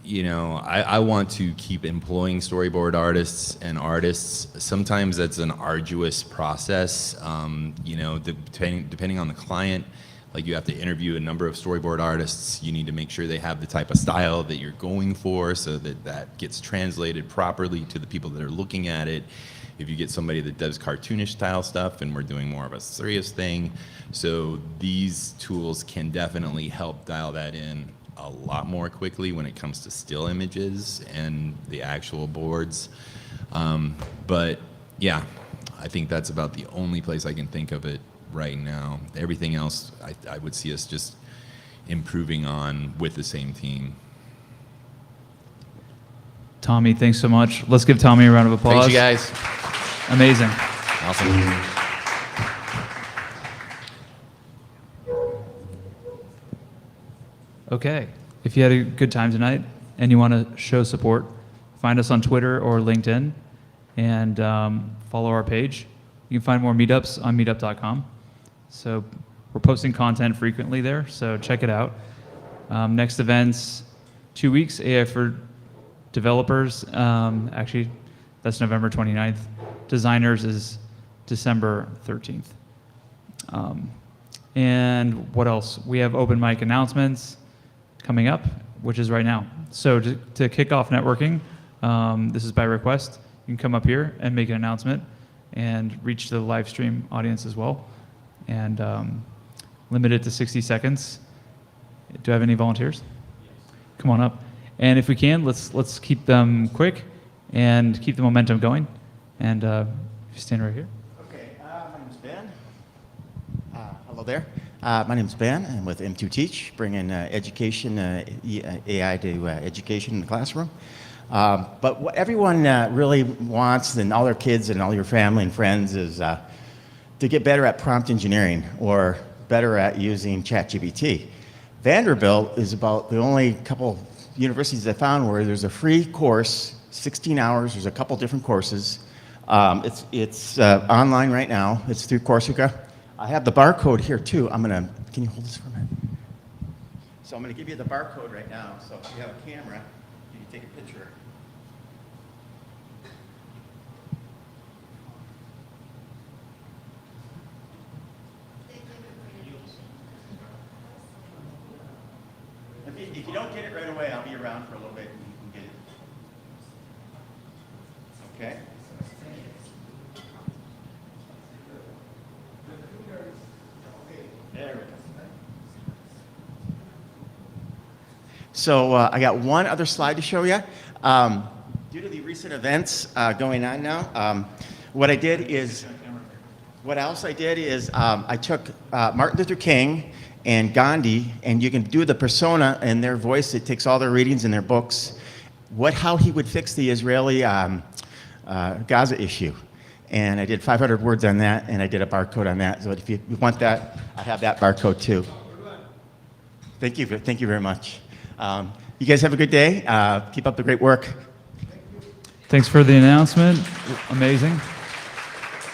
Speaker 11: I want to keep employing storyboard artists and artists. Sometimes that's an arduous process, depending on the client. Like you have to interview a number of storyboard artists. You need to make sure they have the type of style that you're going for so that that gets translated properly to the people that are looking at it. If you get somebody that does cartoonish style stuff, and we're doing more of a serious thing. So these tools can definitely help dial that in a lot more quickly when it comes to still images and the actual boards. But yeah, I think that's about the only place I can think of it right now. Everything else, I would see us just improving on with the same team.
Speaker 1: Tommy, thanks so much. Let's give Tommy a round of applause.
Speaker 11: Thanks, you guys.
Speaker 1: Amazing.
Speaker 11: Awesome.
Speaker 1: Okay, if you had a good time tonight and you want to show support, find us on Twitter or LinkedIn and follow our page. You can find more meetups on meetup.com. So we're posting content frequently there, so check it out. Next events, 2 weeks, AI for developers. Actually, that's November 29th. Designers is December 13th. And what else? We have open mic announcements coming up, which is right now. So to kick off networking, this is by request. You can come up here and make an announcement and reach the live stream audience as well. And limit it to 60 seconds. Do I have any volunteers? Come on up. And if we can, let's keep them quick and keep the momentum going. And if you stand right here.
Speaker 4: Okay, my name's Ben. Hello there. My name's Ben. I'm with M2 Teach, bringing education, AI to education in the classroom. But what everyone really wants, and all their kids and all your family and friends, is to get better at prompt engineering or better at using ChatGPT. Vanderbilt is about the only couple universities I found where there's a free course, 16 hours. There's a couple different courses. It's online right now. It's through Coursera. I have the barcode here too. Can you hold this for a minute? So I'm gonna give you the barcode right now. So if you have a camera, you can take a picture. If you don't get it right away, I'll be around for a little bit and you can get it. Okay? There we go. So I got one other slide to show you. Due to the recent events going on now, what else I did is I took Martin Luther King and Gandhi, and you can do the persona in their voice. It takes all their readings and their books, how he would fix the Israeli Gaza issue. And I did 500 words on that, and I did a barcode on that. So if you want that, I have that barcode too. Thank you very much. You guys have a good day. Keep up the great work.
Speaker 1: Thanks for the announcement. Amazing.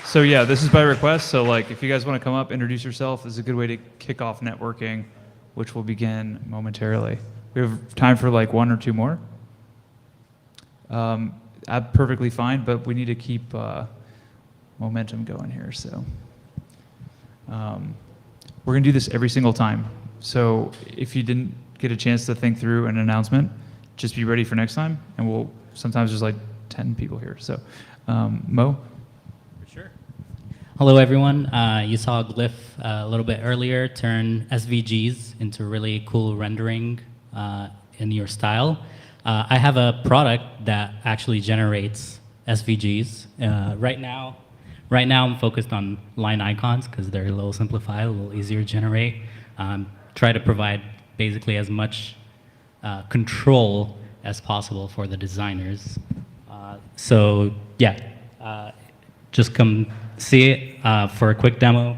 Speaker 1: So yeah, this is by request. So like, if you guys want to come up, introduce yourself, this is a good way to kick off networking, which will begin momentarily. We have time for like one or two more. Perfectly fine, but we need to keep momentum going here. So we're gonna do this every single time. So if you didn't get a chance to think through an announcement, just be ready for next time. And sometimes there's like 10 people here. So Mo?
Speaker 6: Hello, everyone. You saw a glyf a little bit earlier turn SVGs into really cool rendering in your style. I have a product that actually generates SVGs. Right now I'm focused on line icons because they're a little simplified, a little easier to generate. Try to provide basically as much control as possible for the designers. So yeah, just come see it for a quick demo.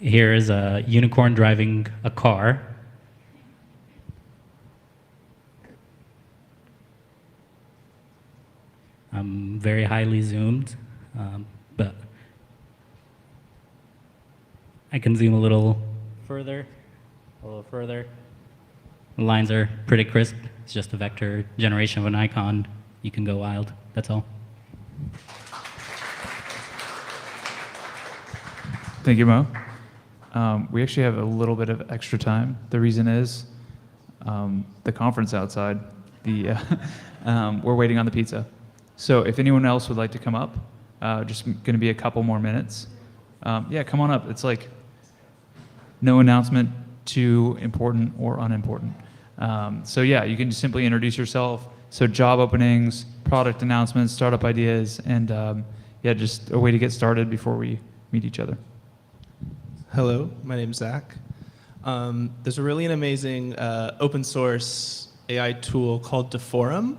Speaker 6: Here is a unicorn driving a car. I'm very highly zoomed, but I can zoom a little further. The lines are pretty crisp. It's just a vector generation of an icon. You can go wild, that's all.
Speaker 1: Thank you, Mo. We actually have a little bit of extra time. The reason is the conference outside. We're waiting on the pizza. So if anyone else would like to come up, just going to be a couple more minutes. Yeah, come on up. It's like no announcement too important or unimportant. So yeah, you can just simply introduce yourself. So job openings, product announcements, startup ideas, and yeah, just a way to get started before we meet each other.
Speaker 7: Hello, my name's Zach. There's a really amazing open source AI tool called Deforum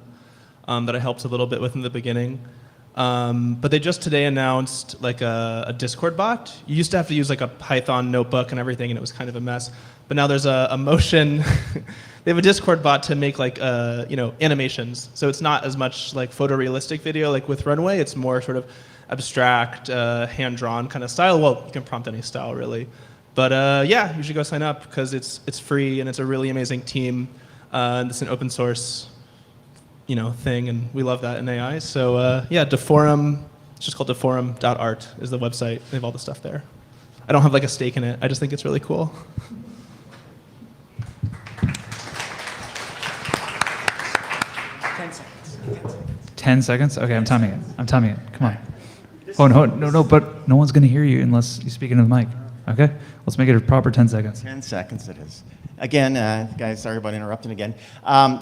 Speaker 7: that I helped a little bit with in the beginning. But they just today announced like a Discord bot. You used to have to use like a Python notebook and everything, and it was kind of a mess. But now there's a motion. They have a Discord bot to make like animations. So it's not as much like photorealistic video like with Runway. It's more sort of abstract, hand-drawn kind of style. Well, you can prompt any style really. But yeah, you should go sign up because it's free and it's a really amazing team. And it's an open source thing, and we love that in AI. So yeah, Deforum, it's just called deforum.art is the website. They have all the stuff there. I don't have like a stake in it. I just think it's really cool.
Speaker 1: 10 seconds? Okay, I'm timing it. Come on. Oh, no, but no one's going to hear you unless you speak into the mic. Okay? Let's make it a proper 10 seconds.
Speaker 4: 10 seconds it is. Again, guys, sorry about interrupting again.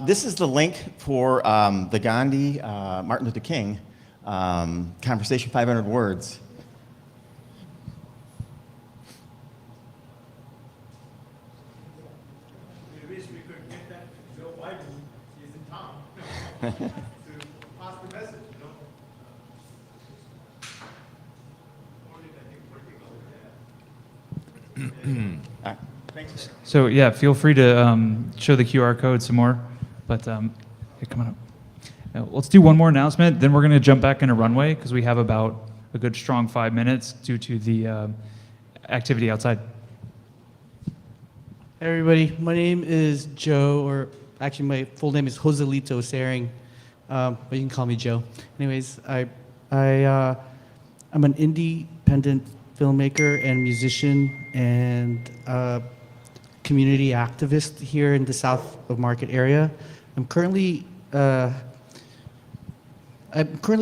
Speaker 4: This is the link for the Gandhi, Martin Luther King conversation, 500 words.
Speaker 8: We wish we could get that to Joe Biden. He's in town to pass the message,
Speaker 1: So yeah, feel free to show the QR code some more, but yeah, come on up. Now, let's do one more announcement, then we're going to jump back into Runway because we have about a good strong 5 minutes due to the activity outside.
Speaker 22: Hey everybody, my name is Joe, or actually my full name is Joselito Sering, but you can call me Joe. Anyways, I'm an independent filmmaker and musician and community activist here in the South of Market area. I'm currently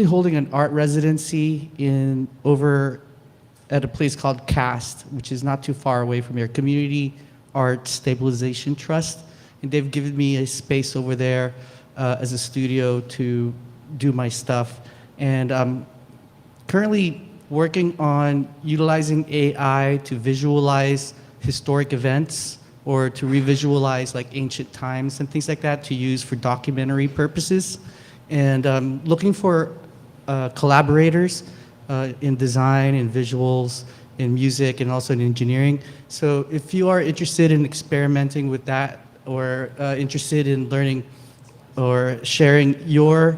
Speaker 22: holding an art residency over at a place called CAST, which is not too far away from here, Community Art Stabilization Trust. And they've given me a space over there as a studio to do my stuff. And I'm currently working on utilizing AI to visualize historic events or to revisualize like ancient times and things like that to use for documentary purposes. And looking for collaborators in design, in visuals, in music, and also in engineering. So if you are interested in experimenting with that or interested in learning or sharing your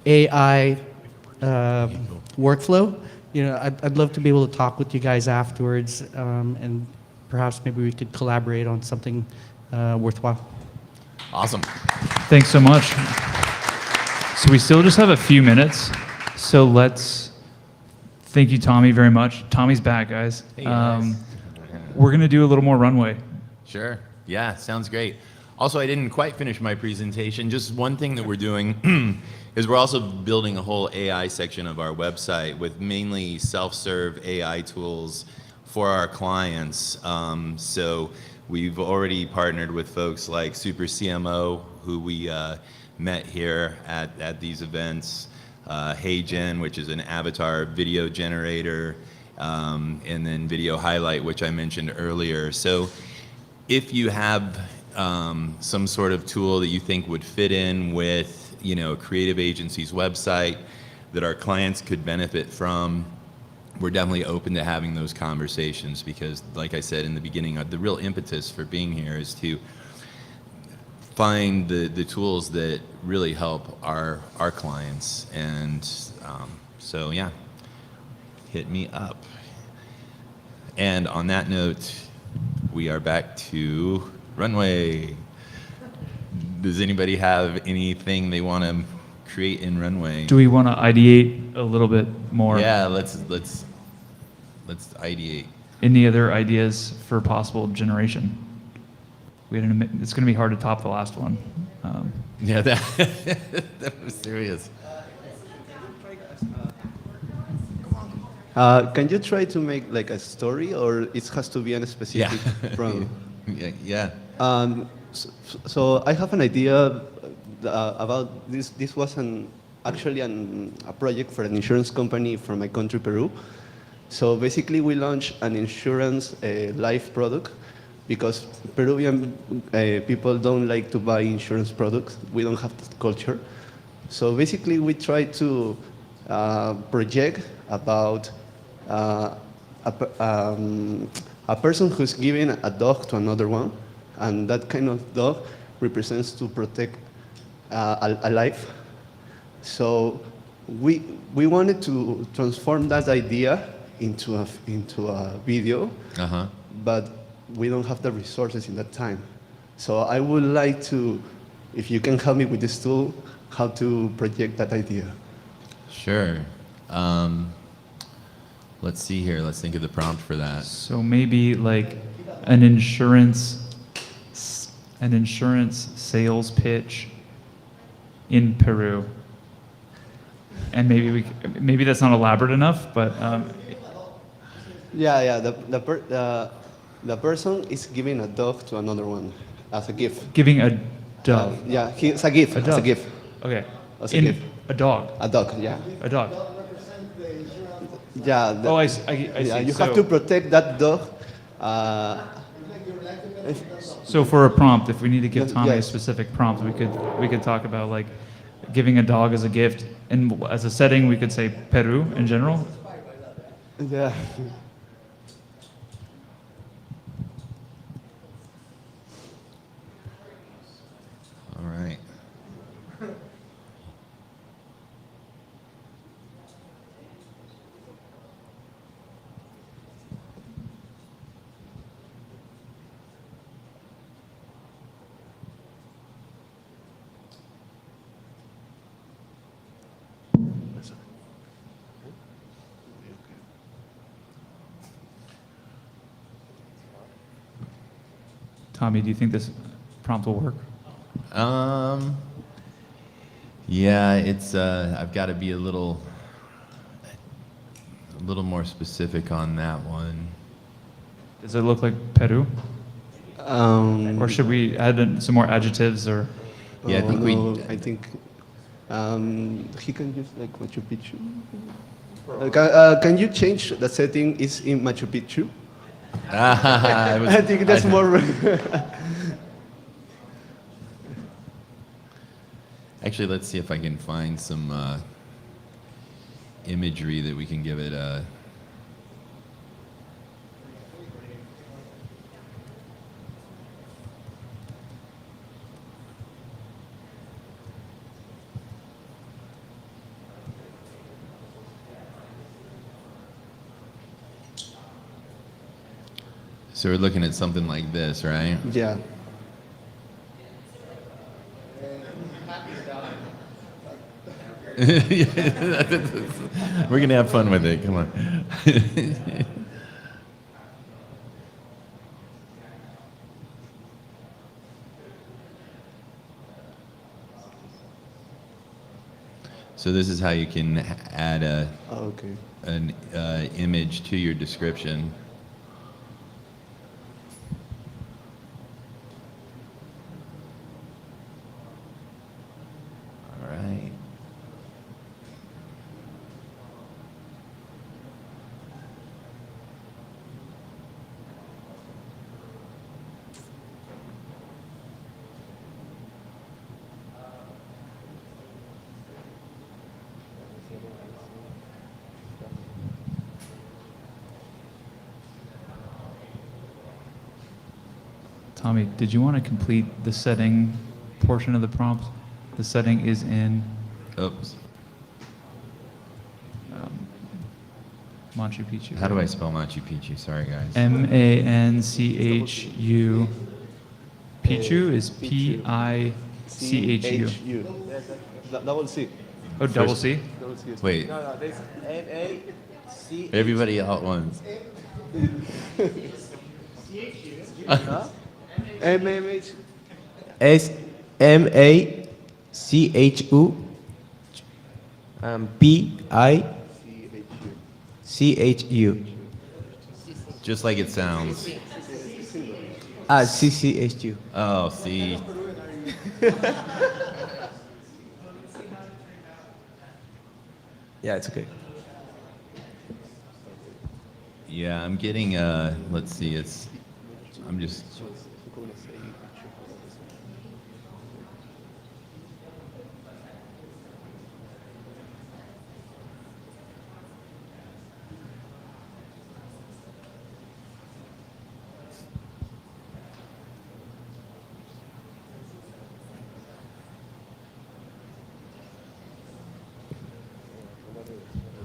Speaker 22: AI workflow, I'd love to be able to talk with you guys afterwards, and perhaps maybe we could collaborate on something worthwhile.
Speaker 11: Awesome.
Speaker 1: Thanks so much. So we still just have a few minutes, so thank you, Tommy, very much. Tommy's back, guys.
Speaker 11: Hey, guys.
Speaker 1: We're going to do a little more Runway.
Speaker 11: Sure. Yeah, sounds great. Also, I didn't quite finish my presentation. Just one thing that we're doing is we're also building a whole AI section of our website with mainly self-serve AI tools for our clients. So we've already partnered with folks like Super CMO, who we met here at these events, HeyGen, which is an avatar video generator, and then Video Highlight, which I mentioned earlier. So if you have some sort of tool that you think would fit in with a creative agency's website that our clients could benefit from, we're definitely open to having those conversations because, like I said in the beginning, the real impetus for being here is to find the tools that really help our clients. And so yeah, hit me up. And on that note, we are back to Runway. Does anybody have anything they want to create in Runway?
Speaker 1: Do we want to ideate a little bit more?
Speaker 11: Yeah, let's ideate.
Speaker 1: Any other ideas for possible generation? It's going to be hard to top the last one.
Speaker 11: Yeah, that, that was serious.
Speaker 24: Can you try to make like a story, or it has to be a specific prompt?
Speaker 11: Yeah.
Speaker 24: So I have an idea about this. This was actually a project for an insurance company from my country, Peru. So basically, we launched an insurance life product because Peruvian people don't like to buy insurance products. We don't have that culture. So basically, we try to project about a person who's giving a dog to another one, and that kind of dog represents to protect a life. So we wanted to transform that idea into a video, but we don't have the resources in that time. So I would like to, if you can help me with this tool, how to project that idea.
Speaker 11: Sure. Let's see here. Let's think of the prompt for that.
Speaker 1: So maybe like an insurance sales pitch in Peru. And maybe that's not elaborate enough, but
Speaker 24: yeah. The person is giving a dog to another one as a gift.
Speaker 1: Giving a dog.
Speaker 24: Yeah, it's a gift. As a gift.
Speaker 1: Okay.
Speaker 24: As a gift.
Speaker 1: A dog.
Speaker 24: A dog. Yeah.
Speaker 1: A dog.
Speaker 24: Yeah.
Speaker 1: I see.
Speaker 24: Yeah, you have to protect that dog.
Speaker 1: So for a prompt, if we need to give Tommy a specific prompt, we could talk about like giving a dog as a gift, and as a setting we could say Peru in general.
Speaker 24: Yeah.
Speaker 11: All right.
Speaker 1: Tommy, do you think this prompt will work?
Speaker 11: Yeah, it's I've got to be a little more specific on that one.
Speaker 1: Does it look like Peru? Or should we add in some more adjectives or?
Speaker 11: Yeah,
Speaker 24: I think he can use like Machu Picchu. Can you change the setting is in Machu Picchu? I think that's more.
Speaker 11: Actually, let's see if I can find some imagery that we can give it a. So we're looking at something like this, right?
Speaker 24: Yeah.
Speaker 11: We're gonna have fun with it. Come on. So this is how you can add an image to your description.
Speaker 1: Tommy, did you want to complete the setting portion of the prompt? The setting is in
Speaker 11: Oops.
Speaker 1: Machu Picchu.
Speaker 11: How do I spell Machu Picchu? Sorry, guys.
Speaker 1: M-A-N-C-H-U. Pichu is P-I-C-H-U.
Speaker 24: Double C.
Speaker 1: Oh, double C?
Speaker 24: Double C.
Speaker 11: Wait.
Speaker 24: No, there's N-A.
Speaker 11: Everybody all at once.
Speaker 9: SMACHU PICHU.
Speaker 11: Just like it sounds.
Speaker 9: CCHU.
Speaker 11: Oh, see.
Speaker 9: Yeah, it's okay.
Speaker 11: Yeah, I'm getting, let's see, I'm just.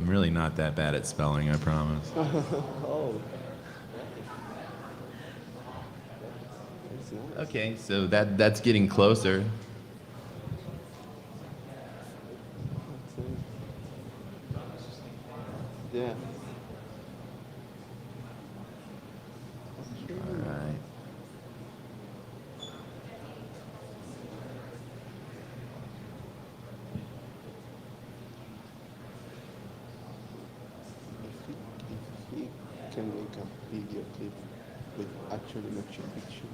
Speaker 11: I'm really not that bad at spelling, I promise.
Speaker 24: Oh.
Speaker 11: Okay, so that's getting closer.
Speaker 24: Yeah.
Speaker 11: All right.
Speaker 24: He can make a video clip with actually Machu Picchu.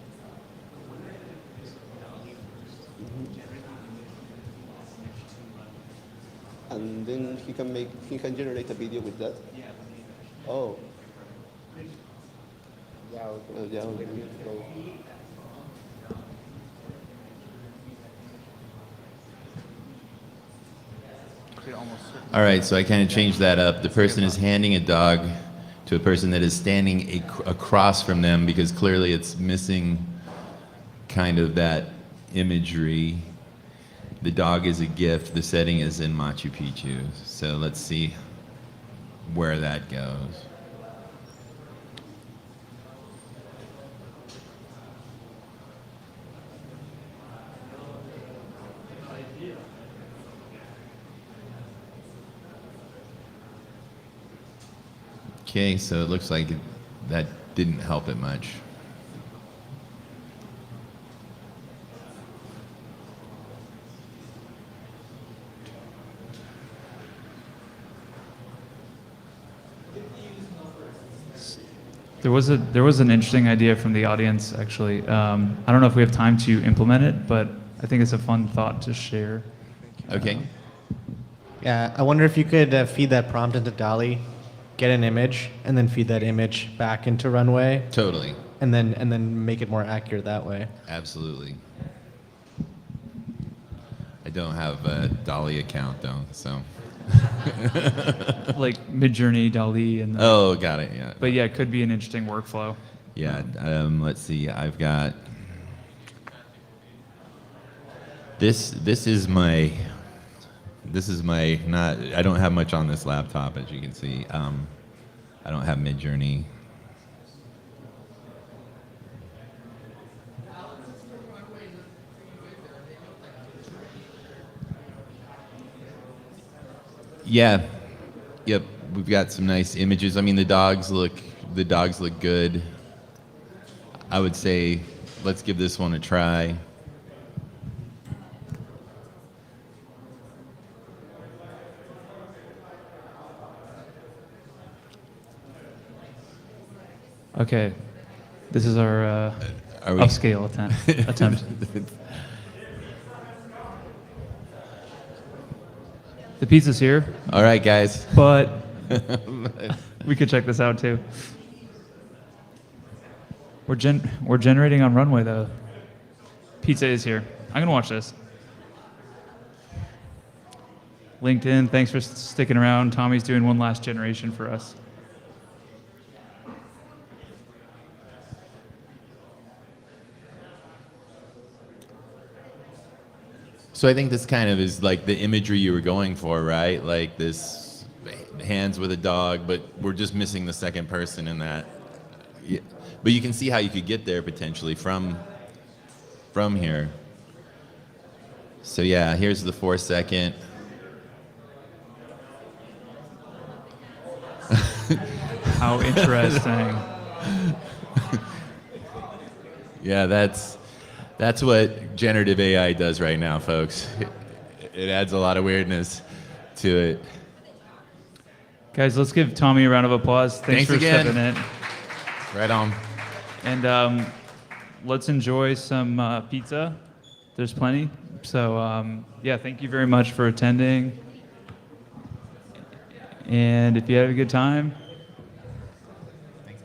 Speaker 24: And then he can generate a video with that? Oh. Yeah, okay.
Speaker 11: All right, so I kind of changed that up. The person is handing a dog to a person that is standing across from them because clearly it's missing kind of that imagery. The dog is a gift. The setting is in Machu Picchu. So let's see where that goes. Okay, so it looks like that didn't help it much.
Speaker 1: There was an interesting idea from the audience, actually. I don't know if we have time to implement it, but I think it's a fun thought to share.
Speaker 11: Okay.
Speaker 10: Yeah, I wonder if you could feed that prompt into Dall-E, get an image, and then feed that image back into Runway.
Speaker 11: Totally.
Speaker 10: And then make it more accurate that way.
Speaker 11: Absolutely. I don't have a Dall-E account though, so.
Speaker 1: Like Midjourney, Dall-E, and.
Speaker 11: Oh, got it. Yeah.
Speaker 1: But yeah, it could be an interesting workflow.
Speaker 11: Yeah. Let's see. I've got. This is my. Not. I don't have much on this laptop, as you can see. I don't have Midjourney. Yeah. Yep. We've got some nice images. I mean, the dogs look good. I would say let's give this one a try.
Speaker 1: Okay. This is our upscale attempt. The pizza's here.
Speaker 11: All right, guys.
Speaker 1: But we could check this out too. We're generating on Runway though. Pizza is here. I'm gonna watch this. LinkedIn, thanks for sticking around. Tommy's doing one last generation for us.
Speaker 11: So I think this kind of is like the imagery you were going for, right? Like this hands with a dog, but we're just missing the second person in that. Yeah. But you can see how you could get there potentially from here. So yeah, here's the 4-second.
Speaker 1: How interesting.
Speaker 11: Yeah, that's what generative AI does right now, folks. It adds a lot of weirdness to it.
Speaker 1: Guys, let's give Tommy a round of applause. Thanks for
Speaker 11: again.
Speaker 1: stepping in.
Speaker 11: Right on.
Speaker 1: And let's enjoy some pizza. There's plenty. So yeah, thank you very much for attending. And if you had a good time.
Speaker 11: Thanks,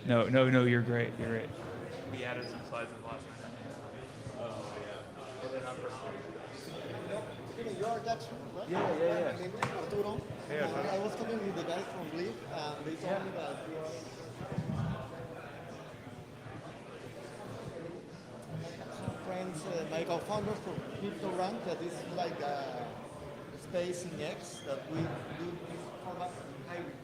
Speaker 11: man.
Speaker 1: No, you're great. You're great. We added some slides in the last minute.
Speaker 24: You're Jackson, right?
Speaker 8: Yeah.
Speaker 24: Arturo. I was talking with the guys from glyf, and they told me that you are some friends, my co-founder from CryptoRank, that is like a space in X that we do this format hybrid.